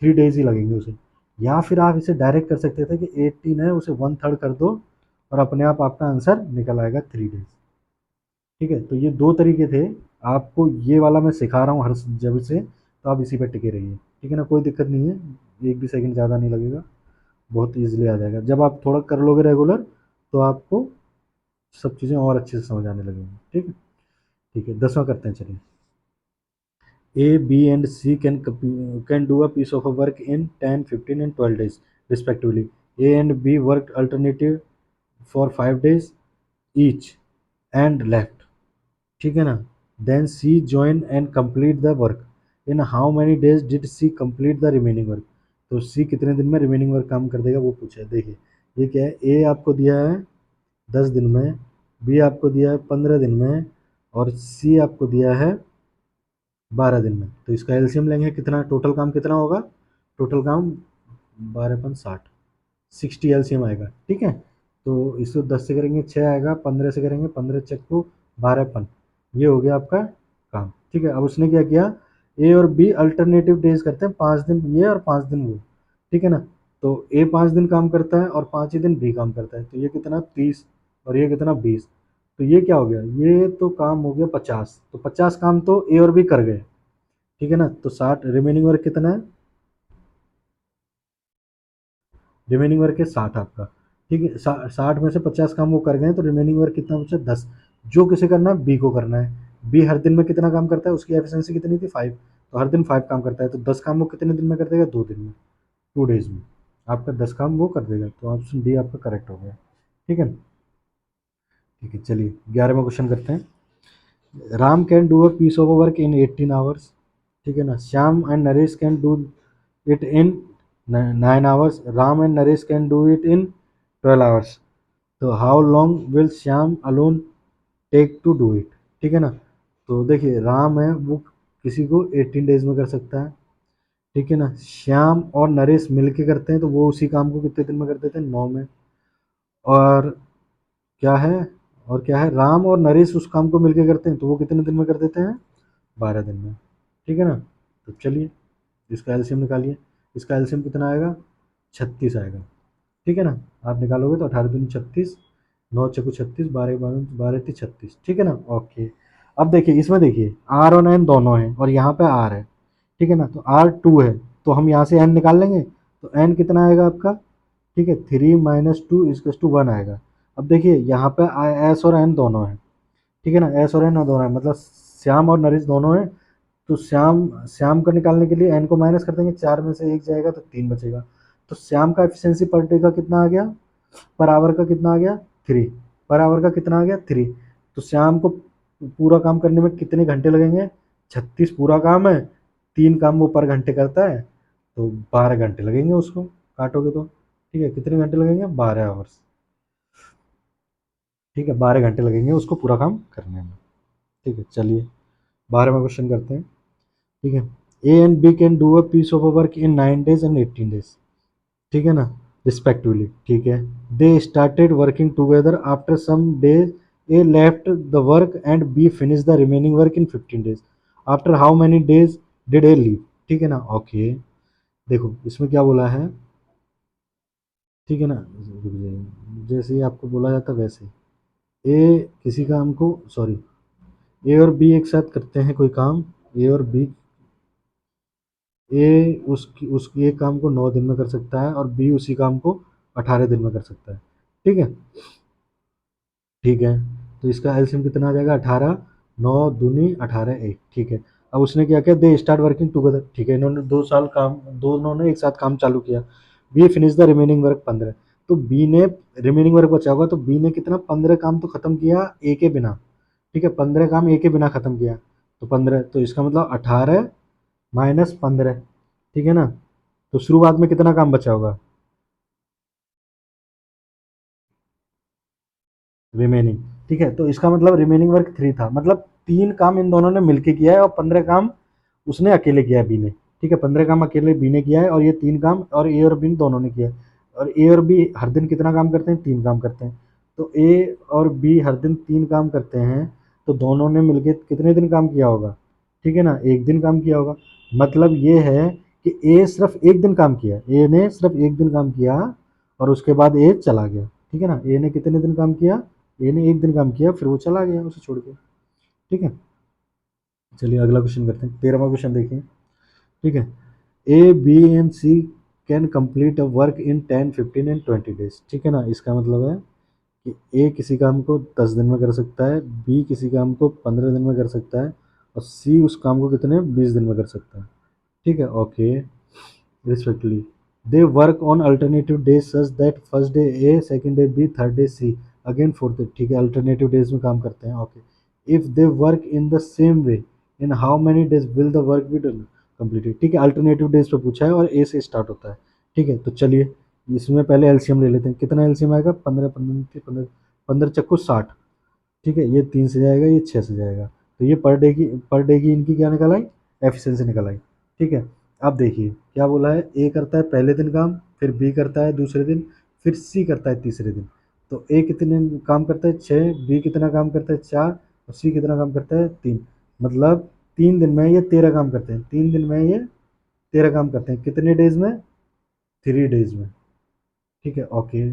3 डेज ही लगेंगे उसे। या फिर आप इसे डायरेक्ट कर सकते थे कि 18 है, उसे 1/3 कर दो, और अपने आप आपका आंसर निकल आएगा 3 डेज। ठीक है, तो ये दो तरीके थे। आपको ये वाला मैं सिखा रहा हूँ हर जब से, तो आप इसी पे टिके रहिए। ठीक है ना, कोई दिक्कत नहीं है, एक भी सेकंड ज़्यादा नहीं लगेगा, बहुत ईजिली आ जाएगा। जब आप थोड़ा कर लोगे रेगुलर, तो आपको सब चीज़ें और अच्छे से समझ आने लगेंगी। ठीक है, ठीक है, 10वां करते हैं, चलिए। A, B, and C can do a piece of a work in 10, 15, and 12 days, respectively. A and B worked alternative for 5 days each and left. ठीक है ना? Then C join and complete the work. In how many days did C complete the remaining work? तो C कितने दिन में remaining work काम कर देगा वो पूछा है। देखिए, ये क्या है? A आपको दिया है 10 दिन में, B आपको दिया है 15 दिन में, और C आपको दिया है 12 दिन में। तो इसका एलसीएम लेंगे, कितना टोटल काम कितना होगा? टोटल काम 12 × 5 = 60 एलसीएम आएगा। ठीक है, तो इसको 10 से करेंगे 6 आएगा, 15 से करेंगे 15 चक को 12 ये हो गया आपका काम। ठीक है, अब उसने क्या किया? ए और बी अल्टरनेटिव डेज करते हैं, 5 दिन ये और 5 दिन वो। ठीक है ना, तो ए 5 दिन काम करता है और 5 ही दिन बी काम करता है, तो ये कितना 30, और ये कितना 20। तो ये क्या हो गया? ये तो काम हो गया 50, तो 50 काम तो ए और बी कर गए। ठीक है ना, तो 60, रिमेनिंग वर्क कितना है? रिमेनिंग वर्क है 60 आपका। ठीक है, 60 में से 50 काम वो कर गए, तो रिमेनिंग वर्क कितना बचा? 10, जो किसे करना है? बी को करना है। बी हर दिन में कितना काम करता है? उसकी एफिशिएंसी कितनी थी? 5, तो हर दिन 5 काम करता है, तो 10 काम वो कितने दिन में कर देगा? 2 दिन में, 2 डेज में। आपका 10 काम वो कर देगा, तो ऑप्शन डी आपका करेक्ट हो गया। ठीक है, ठीक है, चलिए 11वां क्वेश्चन करते हैं। Ram can do a piece of work in 18 hours. ठीक है ना, Shyam and Naresh can do it in 9 hours. Ram and Naresh can do it in 12 hours. तो how long will Shyam alone take to do it? ठीक है ना, तो देखिए राम है, वो किसी को 18 डेज में कर सकता है। ठीक है ना, श्याम और नरेश मिलके करते हैं, तो वो उसी काम को कितने दिन में कर देते हैं? 9 में। और क्या है? और क्या है? राम और नरेश उस काम को मिलके करते हैं, तो वो कितने दिन में कर देते हैं? 12 दिन में। ठीक है ना, तो चलिए इसका एलसीएम निकालिए। इसका एलसीएम कितना आएगा? 36 आएगा। ठीक है ना, आप निकालोगे तो 18 दूनी 36, 9 चौको 36, 12 12 ती 36। ठीक है ना, ओके। अब देखिए, इसमें देखिए आर और एन दोनों हैं, और यहाँ पे आर है। ठीक है ना, तो आर 2 है, तो हम यहाँ से एन निकाल लेंगे, तो एन कितना आएगा आपका? ठीक है, 3 - 2 = 1 आएगा। अब देखिए यहाँ पे एस और एन दोनों है। ठीक है ना, एस और एन दोनों है, मतलब श्याम और नरेश दोनों है। तो श्याम श्याम को निकालने के लिए एन को माइनस कर देंगे, 4 में से 1 जाएगा तो 3 बचेगा। तो श्याम का एफिशिएंसी पर डे का कितना आ गया? पर आवर का कितना आ गया? 3। पर आवर का कितना आ गया? 3। तो श्याम को पूरा काम करने में कितने घंटे लगेंगे? 36 पूरा काम है, 3 काम वो पर घंटे करता है, तो 12 घंटे लगेंगे उसको, काटोगे तो। ठीक है, कितने घंटे लगेंगे? 12 आवर्स। ठीक है, 12 घंटे लगेंगे उसको पूरा काम करने में। ठीक है, चलिए 12वां क्वेश्चन करते हैं। ठीक है, A and B can do a piece of work in 9 days and 18 days। ठीक है ना, रिस्पेक्टिवली। ठीक है, they started working together after some days, A left the work and B finish the remaining work in 15 days। After how many days did A leave. ठीक है ना, okay. देखो इसमें क्या बोला है, ठीक है ना, रुक जाइए। जैसे ही आपको बोला जाता वैसे ए किसी काम को, सॉरी, ए और बी एक साथ करते हैं कोई काम। ए और बी, ए उस एक काम को 9 दिन में कर सकता है और बी उसी काम को 18 दिन में कर सकता है। ठीक है, ठीक है, तो इसका एलसीएम कितना आ जाएगा, 18, 9 दूनी 18 एक। ठीक है, अब उसने क्या किया, दे स्टार्ट वर्किंग टुगेदर। ठीक है, इन्होंने 2 साल काम, दोनों ने एक साथ काम चालू किया। B finish the remaining work 15। तो बी ने, रिमेनिंग वर्क बचा होगा तो बी ने कितना, 15 काम तो खत्म किया ए के बिना। ठीक है, 15 काम ए के बिना खत्म किया, तो 15, तो इसका मतलब 18 माइनस 15। ठीक है ना, तो शुरुआत में कितना काम बचा होगा, रिमेनिंग। ठीक है, तो इसका मतलब रिमेनिंग वर्क 3 था, मतलब 3 काम इन दोनों ने मिलके किया है और 15 काम उसने अकेले किया है बी ने। ठीक है, 15 काम अकेले बी ने किया है और ये 3 काम और ए और बी दोनों ने किया है। और ए और बी हर दिन कितना काम करते हैं, 3 काम करते हैं। तो ए और बी हर दिन 3 काम करते हैं, तो दोनों ने मिलके कितने दिन काम किया होगा, ठीक है ना, एक दिन काम किया होगा। मतलब ये है कि ए सिर्फ एक दिन काम किया, ए ने सिर्फ एक दिन काम किया और उसके बाद ए चला गया। ठीक है ना, ए ने कितने दिन काम किया, ए ने एक दिन काम किया फिर वो चला गया उसे छोड़ के। ठीक है, चलिए अगला क्वेश्चन करते हैं, 13वां क्वेश्चन देखिए। ठीक है, A B and C can complete a work in 10, 15 and 20 days. ठीक है ना, इसका मतलब है कि ए किसी काम को 10 दिन में कर सकता है, बी किसी काम को 15 दिन में कर सकता है और सी उस काम को कितने, 20 दिन में कर सकता है। ठीक है, okay, respectively. They work on alternative days such that first day A, second day B, third day C, again fourth day। ठीक है, alternative days में काम करते हैं, okay. If they work in the same way, in how many days will the work be done completed। ठीक है, alternative days पे पूछा है और A से स्टार्ट होता है। ठीक है, तो चलिए इसमें पहले एलसीएम ले लेते हैं। कितना एलसीएम आएगा, 15, 15, 15, 15 चक्कू 60। ठीक है, ये 3 से जाएगा, ये 6 से जाएगा, तो ये पर डे की इनकी क्या निकल आई, एफिशिएंसी निकल आई। ठीक है, अब देखिए क्या बोला है, ए करता है पहले दिन काम, फिर बी करता है दूसरे दिन, फिर सी करता है तीसरे दिन। तो ए कितने काम करता है, 6, बी कितना काम करता है, 4, और सी कितना काम करता है, 3। मतलब 3 दिन में ये 13 काम करते हैं, 3 दिन में ये 13 काम करते हैं, कितने डेज में, 3 डेज में। ठीक है, ओके।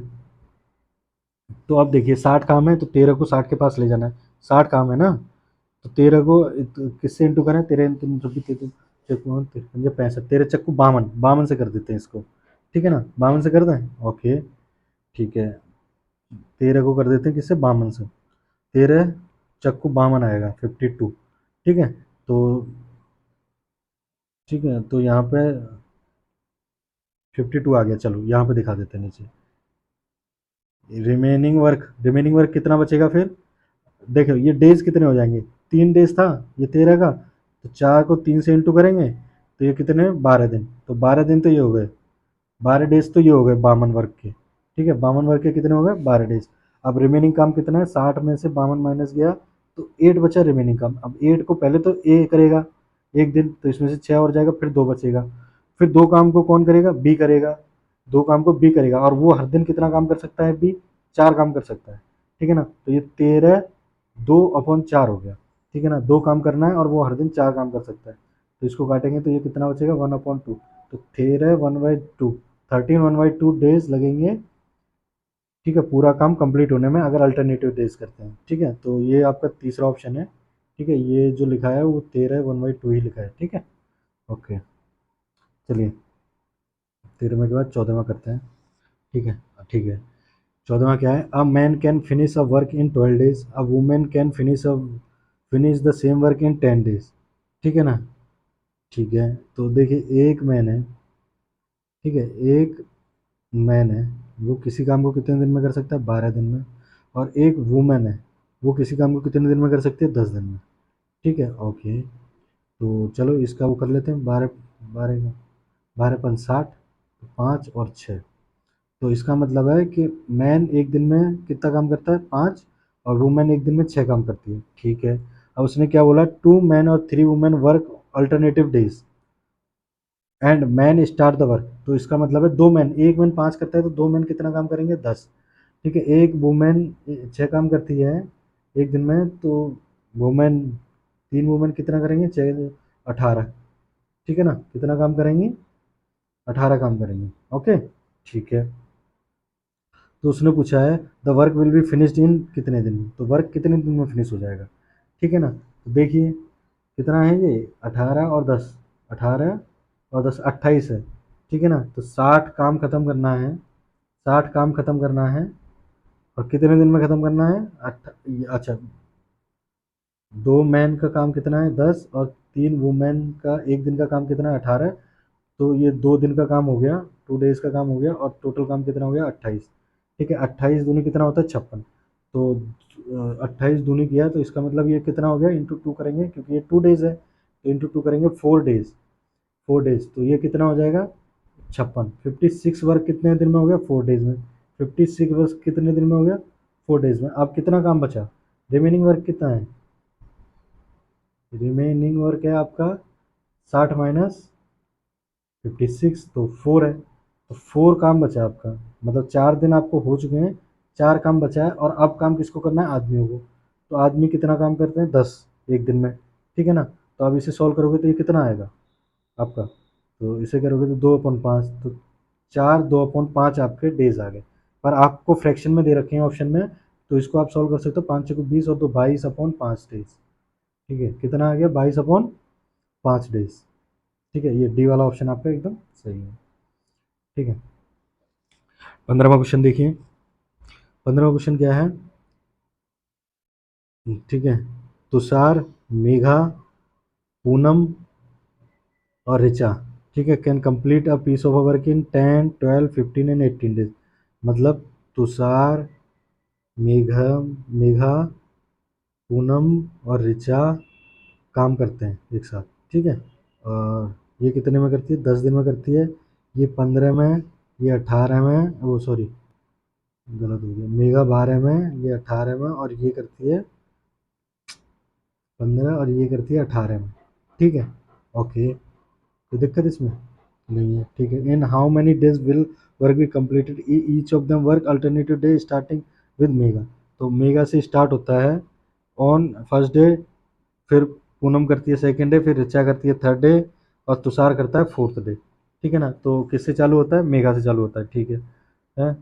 तो अब देखिए 60 काम है तो 13 को 60 के पास ले जाना है, 60 काम है ना, तो 13 को किससे इंटू करें, 13 चक्कू 52, 52 से कर देते हैं इसको। ठीक है ना, 52 से कर दें, ओके। ठीक है, 13 को कर देते हैं किससे, 52 से। 13 चक्कू 52 आएगा, 52। ठीक है, तो ठीक है, तो यहाँ पे 52 आ गया, चलो यहाँ पे दिखा देते हैं नीचे। रिमेनिंग वर्क कितना बचेगा फिर, देखो ये डेज कितने हो जाएंगे, 3 डेज था ये 13 का, तो 4 को 3 से इंटू करेंगे तो ये कितने, 12 दिन, तो 12 दिन तो ये हो गए, 12 डेज तो ये हो गए 52 वर्ग के। ठीक है, 52 वर्ग के कितने हो गए, 12 डेज। अब रिमेनिंग काम कितना है, 60 में से 52 माइनस गया तो 8 बचा रिमेनिंग काम। अब 8 को पहले तो ए करेगा एक दिन, तो इसमें से 6 और जाएगा, फिर 2 बचेगा। फिर 2 काम को कौन करेगा, बी करेगा, 2 काम को बी करेगा और वो हर दिन कितना काम कर सकता है बी, 4 काम कर सकता है। ठीक है ना, तो ये 13 2/4 हो गया। ठीक है ना, 2 काम करना है और वो हर दिन 4 काम कर सकता है, तो इसको काटेंगे तो ये कितना बचेगा, 1/2। तो 13 1/2, 13 1/2 डेज लगेंगे। ठीक है, पूरा काम कंप्लीट होने में अगर अल्टरनेटिव डेज करते हैं। ठीक है, तो ये आपका तीसरा ऑप्शन है। ठीक है, ये जो लिखा है वो 13 1/2 ही लिखा है। ठीक है, ओके, चलिए 13वें के बाद 14वां करते हैं। ठीक है, ठीक है, 14वां क्या है, a man can finish a work in 12 days, a women can finish the same work in 10 days. ठीक है ना, ठीक है, तो देखिए एक मैन है, ठीक है, एक मैन है, वो किसी काम को कितने दिन में कर सकता है, 12 दिन में। और एक वुमेन है, वो किसी काम को कितने दिन में कर सकती है, 10 दिन में। ठीक है, ओके, तो चलो इसका वो कर लेते हैं, 12, 12, 12 × 5 = 60, 5 और 6। तो इसका मतलब है कि मैन एक दिन में कितना काम करता है, 5, और वुमेन एक दिन में 6 काम करती है, ठीक है। अब उसने क्या बोला, 2 मेन और 3 women work alternative days and man start the work. तो इसका मतलब है 2 मैन, 1 मैन 5 करता है तो 2 मैन कितना काम करेंगे, 10। ठीक है, 1 वुमेन 6 काम करती है एक दिन में, तो वुमेन 3 वुमेन कितना करेंगे, 6 18। ठीक है ना, कितना काम करेंगी, 18 काम करेंगी। ओके, ठीक है। तो उसने पूछा है the work will be finished इन कितने दिन में, तो वर्क कितने दिन में फिनिश हो जाएगा। ठीक है ना, तो देखिए कितना है ये, 18 और 10, 18 और 10 28 है। ठीक है ना, तो 60 काम खत्म करना है, 60 काम खत्म करना है। और कितने दिन में खत्म करना है, अच्छा, 2 मैन का काम कितना है, 10, और 3 वुमेन का एक दिन का काम कितना है, 18। तो ये 2 दिन का काम हो गया, 2 डेज़ का काम हो गया, और टोटल काम कितना हो गया, 28। ठीक है, 28 दूनी कितना होता है, 56। तो 28 दूनी किया तो इसका मतलब ये कितना हो गया, इंटू 2 करेंगे क्योंकि ये 2 डेज़ है, तो इंटू 2 करेंगे 4 डेज़, 4 डेज़, तो ये कितना हो जाएगा, 56। 56 वर्क कितने दिन में हो गया, 4 डेज़ में। 56 वर्क कितने दिन में हो गया, 4 डेज़ में। अब कितना काम बचा, रिमेनिंग वर्क कितना है, रिमेनिंग वर्क है आपका 60 माइनस 56, तो 4 है। तो 4 काम बचा है आपका, मतलब 4 दिन आपको हो चुके हैं, 4 काम बचा है। और अब काम किसको करना है, आदमियों को। तो आदमी कितना काम करते हैं, 10 एक दिन में। ठीक है ना, तो अब इसे सॉल्व करोगे तो ये कितना आएगा आपका, तो इसे करोगे तो 2/5, तो 4 2/5 आपके डेज आ गए। पर आपको फ्रैक्शन में दे रखे हैं ऑप्शन में, तो इसको आप सॉल्व कर सकते हो, 5 6 20 और 2 22/5 डेज। ठीक है, कितना आ गया, 22/5 डेज। ठीक है, ये डी वाला ऑप्शन आपका एकदम सही है। ठीक है, 15वां क्वेश्चन देखिए। 15वां क्वेश्चन क्या है, ठीक है, तुषार, मेघा, पूनम और ऋचा, ठीक है, can complete a piece of work in 10 12 15 and 18 days. मतलब तुषार, मेघा मेघा पूनम और ऋचा काम करते हैं एक साथ। ठीक है, और ये कितने में करती है, 10 दिन में करती है, ये 15 में, ये 18 में, वो सॉरी गलत हो गया, मेघा 12 में, ये 18 में, और ये करती है 15, और ये करती है 18 में। ठीक है, ओके, कोई दिक्कत इसमें नहीं है। ठीक है, इन how many days will work be completed, each of them work alternative day starting with mega. तो मेगा से स्टार्ट होता है ऑन फर्स्ट डे, फिर पूनम करती है सेकंड डे, फिर ऋचा करती है थर्ड डे, और तुषार करता है फोर्थ डे। ठीक है ना, तो किससे चालू होता है, मेगा से चालू होता है। ठीक है,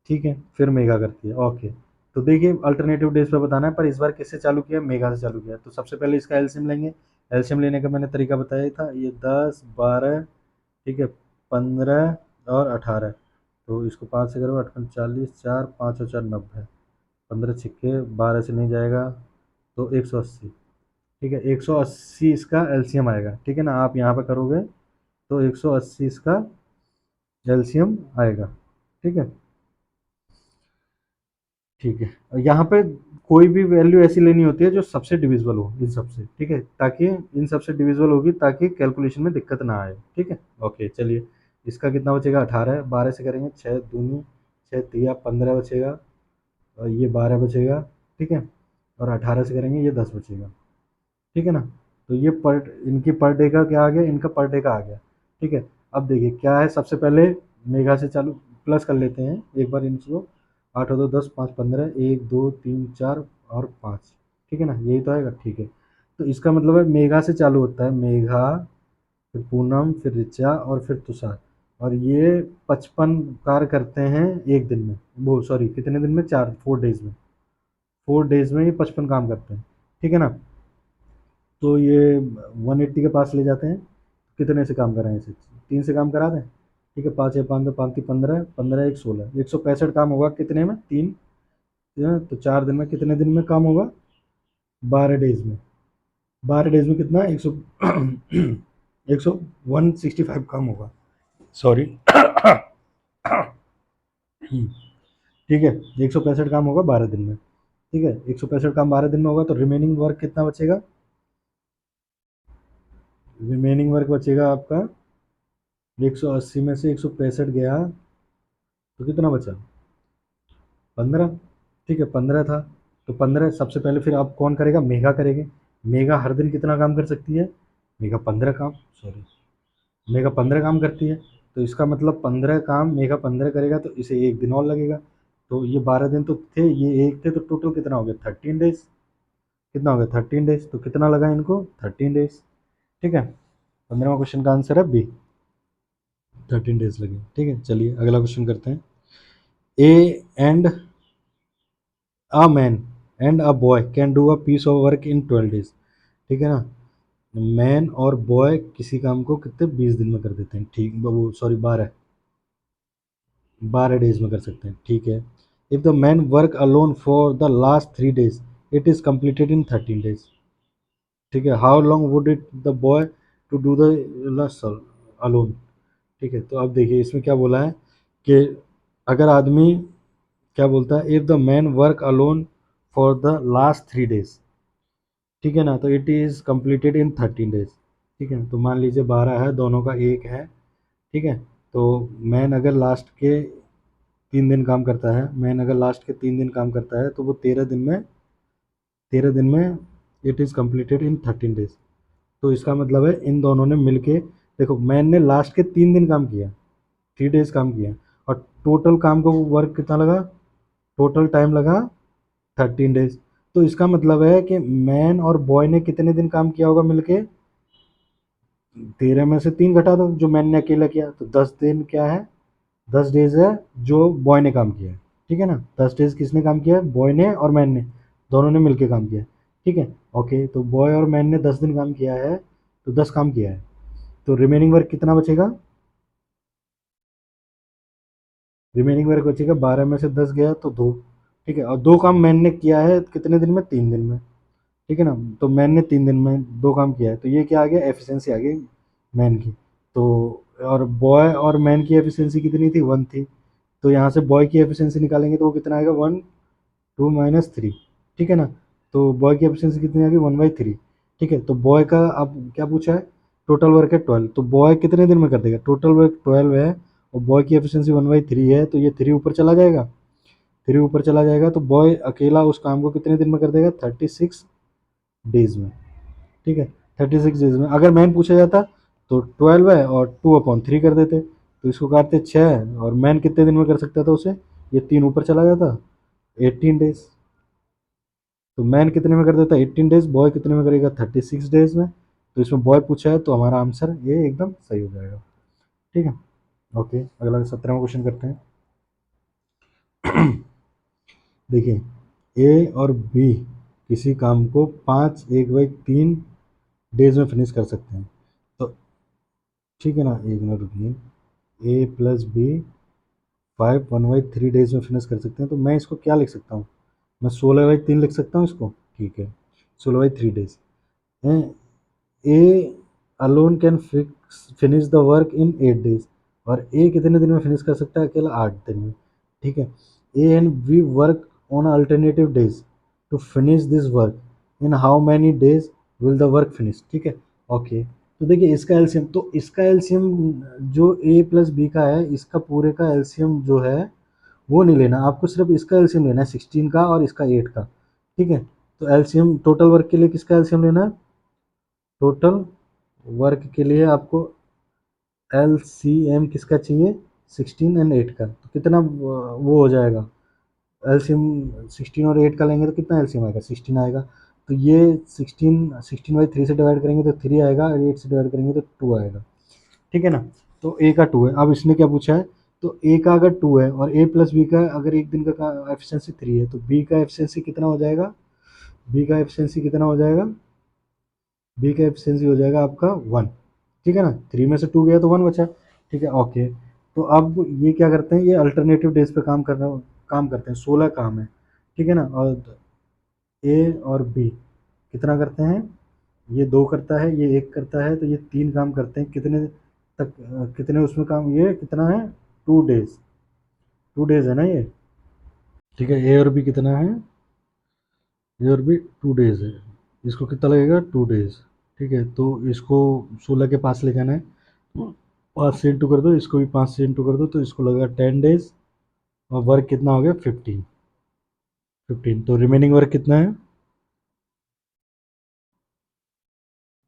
ठीक है, फिर मेगा करती है। ओके, तो देखिए अल्टरनेटिव डेज पे बताना है, पर इस बार किससे चालू किया, मेगा से चालू किया। तो सबसे पहले इसका एलसीएम लेंगे। एलसीएम लेने का मैंने तरीका बताया ही था, ये 10 12, ठीक है, 15 और 18। तो इसको 5 से करो, 8 5 40, 4 5 और 4 90, 15 छिक्के 12 से नहीं जाएगा, तो 180। ठीक है, 180 इसका एलसीएम आएगा। ठीक है ना, आप यहाँ पे करोगे तो 180 इसका एलसीएम आएगा। ठीक है, ठीक है, और यहाँ पे कोई भी वैल्यू ऐसी लेनी होती है जो सबसे डिविजिबल हो इन सबसे। ठीक है, ताकि इन सबसे डिविजिबल होगी ताकि कैलकुलेशन में दिक्कत ना आए। ठीक है, ओके, चलिए इसका कितना बचेगा, 18, 12 से करेंगे, 6 दूनी 6 तिया 15 बचेगा, और ये 12 बचेगा। ठीक है, और 18 से करेंगे, ये 10 बचेगा। ठीक है ना, तो ये पर इनकी पर डे का क्या आ गया, इनका पर डे का आ गया। ठीक है, अब देखिए क्या है, सबसे पहले मेगा से चालू, प्लस कर लेते हैं एक बार इनको। 8 और 2 10 5 15, 1 2 3 4 और 5। ठीक है ना, यही तो आएगा। ठीक है, तो इसका मतलब है मेघा से चालू होता है, मेघा, फिर पूनम, फिर ऋचा, और फिर तुषार। और ये 55 कार्य करते हैं एक दिन में, वो सॉरी कितने दिन में, 4 डेज में। 4 डेज में ये 55 काम करते हैं। ठीक है ना, तो ये 180 के पास ले जाते हैं। कितने से काम कराएं इसे, 3 से काम करा दें। ठीक है, 5 है 5 में 5 15, 15 1 16, 165 काम होगा कितने में, 3। तो 4 दिन में, कितने दिन में काम होगा, 12 डेज में। 12 डेज में कितना, 100 165 काम होगा, सॉरी। ठीक है, 165 काम होगा 12 दिन में। ठीक है, 165 काम 12 दिन में होगा, तो रिमेनिंग वर्क कितना बचेगा, रिमेनिंग वर्क बचेगा आपका 180 में से 165 गया, तो कितना बचा, 15। ठीक है, 15 था, तो 15 सबसे पहले फिर अब कौन करेगा, मेघा करेगी। मेघा हर दिन कितना काम कर सकती है, मेघा 15 काम, सॉरी, मेघा 15 काम करती है। तो इसका मतलब 15 काम मेघा 15 करेगा तो इसे एक दिन और लगेगा। तो ये 12 दिन तो थे, ये एक थे, तो टोटल कितना हो गया, 13 डेज। कितना हो गया, 13 डेज। तो कितना लगा इनको, 13 डेज। ठीक है, 15वां क्वेश्चन का आंसर है बी, 13 डेज लगे। ठीक है, चलिए अगला क्वेश्चन करते हैं। A and a man and a boy can do a piece of work in 12 days. ठीक है ना, मैन और बॉय किसी काम को कितने, 20 दिन में कर देते हैं। ठीक, वो सॉरी 12 डेज में कर सकते हैं। ठीक है, if the man work alone for the last 3 days it is completed in 13 days. ठीक है, how long would it the boy to do the last alone. ठीक है, तो अब देखिए इसमें क्या बोला है कि अगर आदमी क्या बोलता है, if the man work alone for the last 3 days, ठीक है ना, तो it is completed in 13 days. ठीक है, तो मान लीजिए 12 है, दोनों का एक है। ठीक है, तो मैन अगर लास्ट के 3 दिन काम करता है, मैन अगर लास्ट के 3 दिन काम करता है तो वो 13 दिन में it is completed in 13 days. तो इसका मतलब है इन दोनों ने मिलके, देखो मैन ने लास्ट के 3 दिन काम किया, 3 डेज काम किया, और टोटल काम को वर्क कितना लगा, टोटल टाइम लगा 13 डेज। तो इसका मतलब है कि मैन और बॉय ने कितने दिन काम किया होगा मिलके, 13 में से 3 घटा दो जो मैन ने अकेला किया, तो 10 दिन क्या है, 10 डेज है जो बॉय ने काम किया है। ठीक है ना, 10 डेज किसने काम किया है, बॉय ने और मैन ने, दोनों ने मिलके काम किया है। ठीक है, ओके, तो बॉय और मैन ने 10 दिन काम किया है, तो 10 काम किया है, तो रिमेनिंग वर्क कितना बचेगा, रिमेनिंग वर्क बचेगा 12 में से 10 गया तो 2। ठीक है, और 2 काम मैन ने किया है कितने दिन में, 3 दिन में। ठीक है ना, तो मैन ने 3 दिन में 2 काम किया है, तो ये क्या आ गया, एफिशिएंसी आ गई मैन की। तो और बॉय और मैन की एफिशिएंसी कितनी थी, 1 थी। तो यहाँ से बॉय की एफिशिएंसी निकालेंगे तो वो कितना आएगा, 1 2 माइनस 3। ठीक है ना, तो बॉय की एफिशिएंसी कितनी आ गई, 1/3। ठीक है, तो बॉय का अब क्या पूछा है, टोटल वर्क है 12, तो बॉय कितने दिन में कर देगा, टोटल वर्क 12 है और बॉय की एफिशिएंसी 1/3 है, तो ये 3 ऊपर चला जाएगा, 3 ऊपर चला जाएगा, तो बॉय अकेला उस काम को कितने दिन में कर देगा, 36 डेज में। ठीक है, 36 डेज में। अगर मैन पूछा जाता तो 12 है और 2/3 कर देते, तो इसको काटते 6, और मैन कितने दिन में कर सकता था उसे, ये 3 ऊपर चला जाता, 18 डेज। तो मैन कितने में कर देता, 18 डेज, बॉय कितने में करेगा, 36 डेज में। तो इसमें बॉय पूछा है तो हमारा आंसर ये एकदम सही हो जाएगा। ठीक है, ओके, अगला 17वां क्वेश्चन करते हैं। देखिए, ए और बी किसी काम को 5 1/3 डेज में फिनिश कर सकते हैं। तो ठीक है ना, एक मिनट रुकिए, ए प्लस बी 5 1/3 डेज में फिनिश कर सकते हैं, तो मैं इसको क्या लिख सकता हूँ, मैं 16/3 लिख सकता हूँ इसको। ठीक है, 16/3 days. A alone can finish the work in 8 days, और ए कितने दिन में फिनिश कर सकता है, अकेला 8 दिन में। ठीक है, A and B work on alternative days to finish this work, in how many days will the work finish. ठीक है, ओके, तो देखिए इसका एलसीएम, तो इसका एलसीएम जो ए प्लस बी का है, इसका पूरे का एलसीएम जो है वो नहीं लेना आपको, सिर्फ इसका एलसीएम लेना है, 16 का और इसका 8 का। ठीक है, तो एलसीएम टोटल वर्क के लिए किसका एलसीएम लेना है, टोटल वर्क के लिए आपको एल सी एम किसका चाहिए, 16 और 8 का, तो कितना वो हो जाएगा, एलसीएम 16 और 8 का लेंगे तो कितना एलसीएम आएगा, 16 आएगा। तो ये 16 से डिवाइड करेंगे तो 3 आएगा, और 8 से डिवाइड करेंगे तो 2 आएगा। ठीक है ना, तो ए का 2 है। अब इसने क्या पूछा है, तो ए का अगर 2 है और ए प्लस बी का अगर एक दिन का एफिशिएंसी 3 है, तो बी का एफिशिएंसी कितना हो जाएगा, बी का एफिशिएंसी कितना हो जाएगा, बी का एफिशिएंसी हो जाएगा आपका 1। ठीक है ना, 3 में से 2 गया तो 1 बचा। ठीक है, ओके, तो अब ये क्या करते हैं, ये अल्टरनेटिव डेज पे काम करते हैं, 16 काम है। ठीक है ना, और ए और बी कितना करते हैं, ये 2 करता है, ये 1 करता है, तो ये 3 काम करते हैं, कितने तक, कितने उसमें काम, ये कितना है, 2 डेज, 2 डेज है ना ये। ठीक है, ए और बी कितना है, ए और बी 2 डेज है, इसको कितना लगेगा, 2 डेज। ठीक है, तो इसको 16 के पास ले जाना है, 5 से इंटू कर दो, इसको भी 5 से इंटू कर दो, तो इसको लगेगा 10 डेज, और वर्क कितना हो गया, 15। 15, तो रिमेनिंग वर्क कितना है?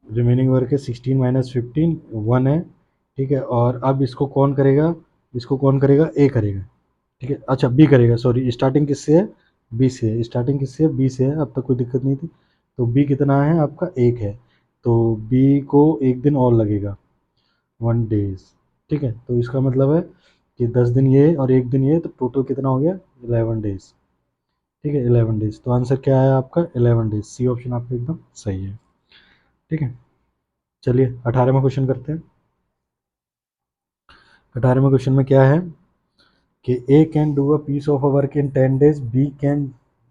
रिमेनिंग वर्क है 16 माइनस 15, 1 है। ठीक है, और अब इसको कौन करेगा? इसको कौन करेगा? ए करेगा। ठीक है, अच्छा बी करेगा, सॉरी, स्टार्टिंग किससे है? बी से है। स्टार्टिंग किससे है? बी से है। अब तक कोई दिक्कत नहीं थी। तो बी कितना है आपका? 1 है। तो बी को एक दिन और लगेगा, 1 डेज। ठीक है, तो इसका मतलब है कि 10 दिन ये और एक दिन ये, तो टोटल कितना हो गया? 11 डेज। ठीक है, 11 डेज। तो आंसर क्या है आपका? 11 डेज। सी ऑप्शन आपका एकदम सही है। ठीक है, चलिए 18वां क्वेश्चन करते हैं। 18वें क्वेश्चन में क्या है कि A can do a piece of work in 10 days, B can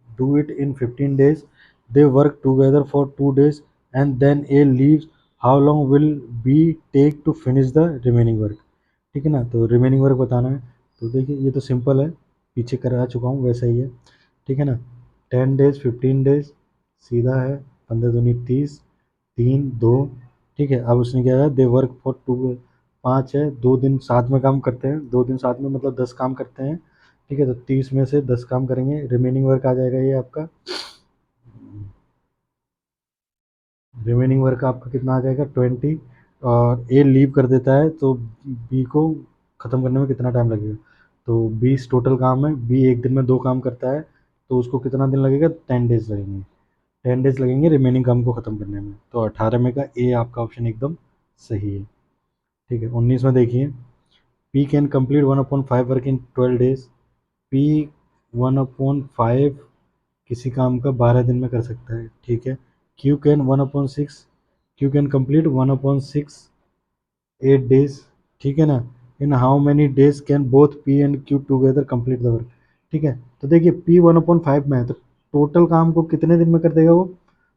do it in 15 days. They work together for 2 days and then A leaves. How long will B take to finish the remaining work? ठीक है ना, तो remaining work बताना है। तो देखिए ये तो सिंपल है, पीछे करा चुका हूँ वैसा ही है। ठीक है ना, 10 डेज, 15 डेज, सीधा है। 15 दूनी 30, 3 2। ठीक है, अब उसने क्या है, दे वर्क फॉर 2, 5 है, 2 दिन साथ में काम करते हैं, 2 दिन साथ में मतलब 10 काम करते हैं। ठीक है, तो 30 में से 10 काम करेंगे, रिमेनिंग वर्क आ जाएगा ये आपका। रिमेनिंग वर्क आपका कितना आ जाएगा? 20। और ए लीव कर देता है तो बी को ख़त्म करने में कितना टाइम लगेगा? तो 20 टोटल काम है, बी एक दिन में 2 काम करता है, तो उसको कितना दिन लगेगा? 10 डेज लगेंगे। 10 डेज लगेंगे रिमेनिंग काम को ख़त्म करने में। तो 18 में का ए आपका ऑप्शन एकदम सही है। ठीक है, 19 में देखिए, P can complete 1/5 work in 12 days. P 1/5 किसी काम का 12 दिन में कर सकता है। ठीक है, Q can 1/6, Q can complete 1/6 8 days. ठीक है ना, इन how many days can both P and Q together complete the work. ठीक है, तो देखिए पी 1/5 में है, तो टोटल काम को कितने दिन में कर देगा वो?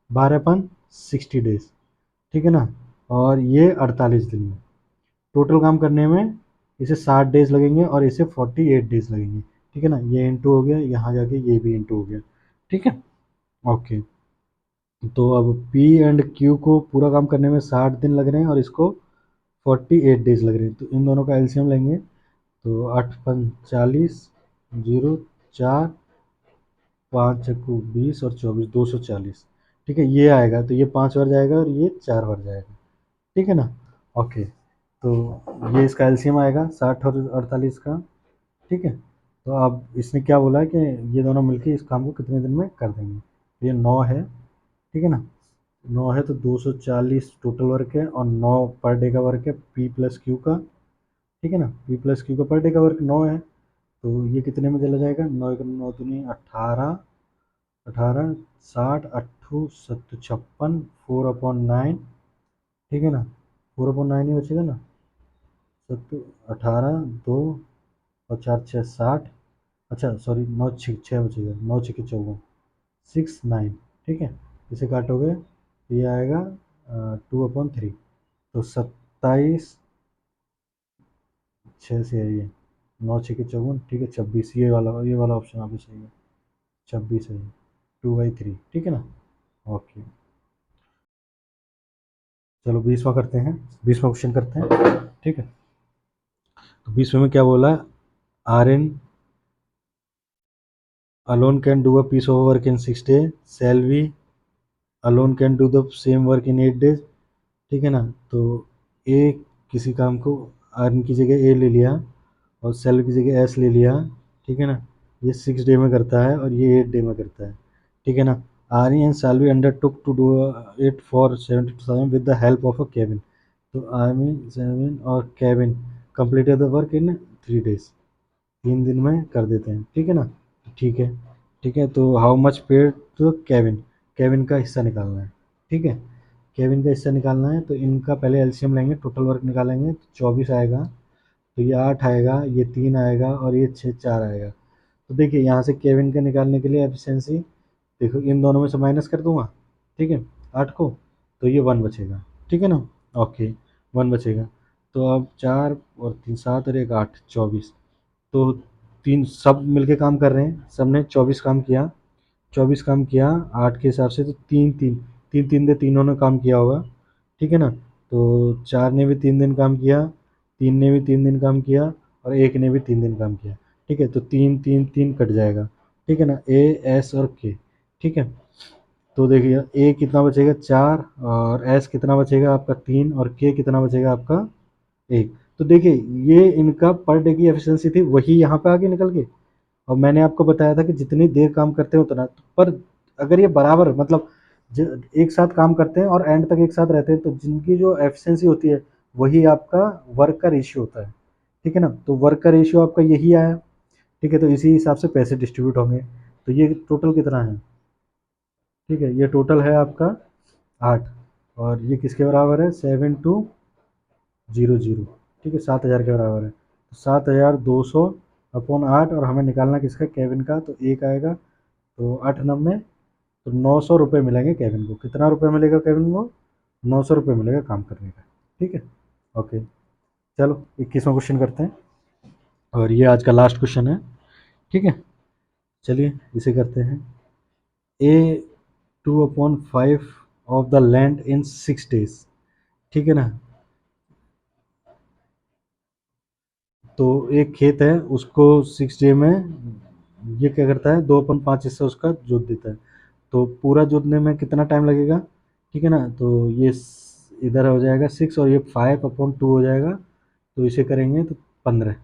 12/60 डेज। ठीक है ना, और ये 48 दिन में। टोटल काम करने में इसे 60 डेज लगेंगे और इसे 48 डेज लगेंगे। ठीक है ना, ये इंटू हो गया, यहाँ जाके ये भी इंटू हो गया। ठीक है, ओके। तो अब पी एंड क्यू को पूरा काम करने में 60 दिन लग रहे हैं और इसको 48 डेज लग रहे हैं, तो इन दोनों का एलसीएम लेंगे। तो 8×5 = 40, 0 4, 5×2 = 20 और 24, 240। ठीक है, ये आएगा, तो ये 5 बार जाएगा और ये 4 बार जाएगा। ठीक है ना, ओके। तो ये इसका एलसीएम आएगा 60 और 48 का। ठीक है, तो अब इसने क्या बोला है कि ये दोनों मिलके इस काम को कितने दिन में कर देंगे? तो ये 9 है। ठीक है ना, 9 है तो 240 टोटल वर्क है और 9 पर डे का वर्क है पी प्लस क्यू का। ठीक है ना, पी प्लस क्यू का पर डे का वर्क 9 है, तो ये कितने में चला जाएगा? 9×9 = 18, 18, 60, 8 7 56, 4/9। ठीक है ना, 4/9 ही बचेगा ना। 7 18, 2 और 4 6 60। अच्छा सॉरी, 9 6 बचेगा, 9 6 = 54, 6 9। ठीक है, इसे काटोगे तो ये आएगा 2/3। तो 27, 6 से है ये, 9 6 = 54। ठीक है, 26, ये वाला ऑप्शन आपको सही है, 26 है, 2/3। ठीक है ना, ओके। चलो 20वां करते हैं, 20वां क्वेश्चन करते हैं। ठीक है, तो 20वें में क्या बोला है? R N alone can do a piece of work in 6 days, Selvi alone can do the same work in 8 days। ठीक है ना, तो ए किसी काम को अर्न की जगह ए ले लिया और सेल की जगह एस ले लिया। ठीक है ना, ये 6 डे में करता है और ये 8 डे में करता है। ठीक है ना, Arnie and Salvi undertook to do it for 72,000 with the help of a Kevin. तो आर्मी, सेविन और Kevin completed the work in 3 days, 3 दिन में कर देते हैं। ठीक है ना, ठीक है। ठीक है, तो how much paid to Kevin, Kevin का हिस्सा निकालना है। ठीक है, केविन का हिस्सा निकालना है, तो इनका पहले एलसीएम लेंगे, टोटल वर्क निकालेंगे, तो 24 आएगा, तो ये 8 आएगा, ये 3 आएगा और ये 6 4 आएगा। तो देखिए यहाँ से केविन का निकालने के लिए एफिशिएंसी, देखो इन दोनों में से माइनस कर दूंगा। ठीक है, 8 को, तो ये 1 बचेगा। ठीक है ना, ओके, 1 बचेगा। तो अब 4 और 3 7 और 1 8, 24। तो तीन सब मिलके काम कर रहे हैं, सब ने 24 काम किया, 24 काम किया 8 के हिसाब से, तो 3 3 दे तीनों ने काम किया होगा। ठीक है ना, तो 4 ने भी 3 दिन काम किया, 3 ने भी 3 दिन काम किया और 1 ने भी 3 दिन काम किया। ठीक है, तो 3 3 3 कट जाएगा। ठीक है ना, ए एस और के। ठीक है, तो देखिए ए कितना बचेगा 4, और एस कितना बचेगा आपका 3, और के कितना बचेगा आपका 1। तो देखिए ये इनका पर डे की एफिशिएंसी थी, वही यहाँ पे आगे निकल के। और मैंने आपको बताया था कि जितनी देर काम करते हैं उतना, पर अगर ये बराबर मतलब एक साथ काम करते हैं और एंड तक एक साथ रहते हैं, तो जिनकी जो एफिशिएंसी होती है वही आपका वर्क का रेशियो होता है। ठीक है ना, तो वर्क का रेशियो आपका यही आया। ठीक है, तो इसी हिसाब से पैसे डिस्ट्रीब्यूट होंगे। तो ये टोटल कितना है, ठीक है, ये टोटल है आपका 8, और ये किसके बराबर है 7200। ठीक है, 7000 के बराबर है। तो 7200 अपॉन 8, और हमें निकालना किसका, केविन का। तो एक आएगा, तो 8 9, तो 900 रुपये मिलेंगे केविन को। कितना रुपये मिलेगा केविन को, 900 रुपये मिलेगा काम करने का। ठीक है, ओके। चलो 21वां क्वेश्चन करते हैं, और ये आज का लास्ट क्वेश्चन है। ठीक है, चलिए इसे करते हैं। ए 2/5 of the land in 6 days। ठीक है ना, तो एक खेत है, उसको 6 डे में ये क्या करता है, 2/5 हिस्सा उसका जोत देता है। तो पूरा जोतने में कितना टाइम लगेगा, ठीक है ना। तो ये इधर हो जाएगा 6, और ये 5/2 हो जाएगा। तो इसे करेंगे तो 15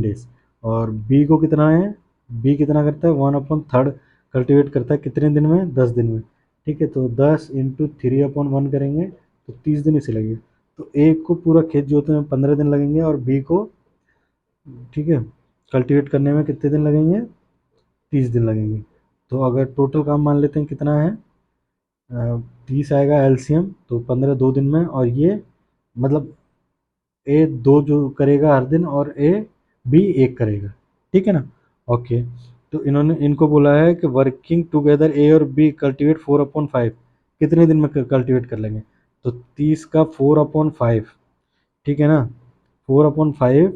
डेज। और बी को कितना है, बी कितना करता है 1/3 कल्टीवेट करता है, कितने दिन में, 10 दिन में। ठीक है, तो 10 × 3/1 करेंगे तो 30 दिन इसे लगेगा। तो ए को पूरा खेत जोतने में 15 दिन लगेंगे, और बी को, ठीक है, कल्टीवेट करने में कितने दिन लगेंगे, 30 दिन लगेंगे। तो अगर टोटल काम मान लेते हैं कितना है, 30 आएगा एलसीएम, तो 15 2 दिन में, और ये मतलब ए दो जो करेगा हर दिन, और ए बी एक करेगा। ठीक है ना, ओके। तो इन्होंने इनको बोला है कि वर्किंग टुगेदर ए और बी कल्टीवेट 4/5, कितने दिन में कल्टीवेट कर लेंगे। तो 30 का 4/5, ठीक है ना, 4/5,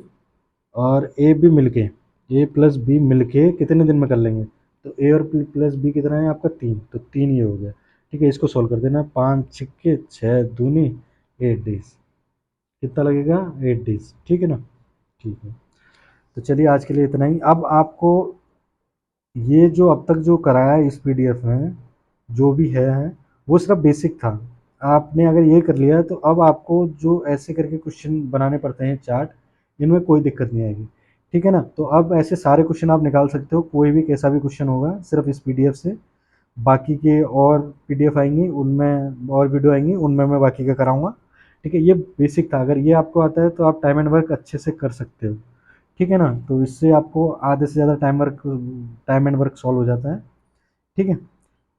और ए बी मिलके, ए प्लस बी मिलके कितने दिन में कर लेंगे। तो ए और प्लस बी कितना है आपका 3, तो 3 ये हो गया। ठीक है, इसको सॉल्व कर देना, 5 6 6 8 डेज, कितना लगेगा 8 डेज। ठीक है ना, ठीक है। तो चलिए आज के लिए इतना ही। अब आपको ये जो अब तक जो कराया है इस पीडीएफ में, जो भी है वो सिर्फ बेसिक था। आपने अगर ये कर लिया तो अब आपको जो ऐसे करके क्वेश्चन बनाने पड़ते हैं चार्ट, इनमें कोई दिक्कत नहीं आएगी। ठीक है ना, तो अब ऐसे सारे क्वेश्चन आप निकाल सकते हो, कोई भी कैसा भी क्वेश्चन होगा सिर्फ इस पीडीएफ से। बाकी के और पीडीएफ आएंगी उनमें, और वीडियो आएंगी उनमें मैं बाकी का कराऊंगा। ठीक है, ये बेसिक था, अगर ये आपको आता है तो आप टाइम एंड वर्क अच्छे से कर सकते हो। ठीक है ना, तो इससे आपको आधे से ज़्यादा टाइम एंड वर्क सॉल्व हो जाता है। ठीक है,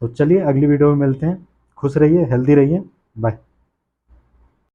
तो चलिए अगली वीडियो में मिलते हैं। खुश रहिए, हेल्दी रहिए, बाय।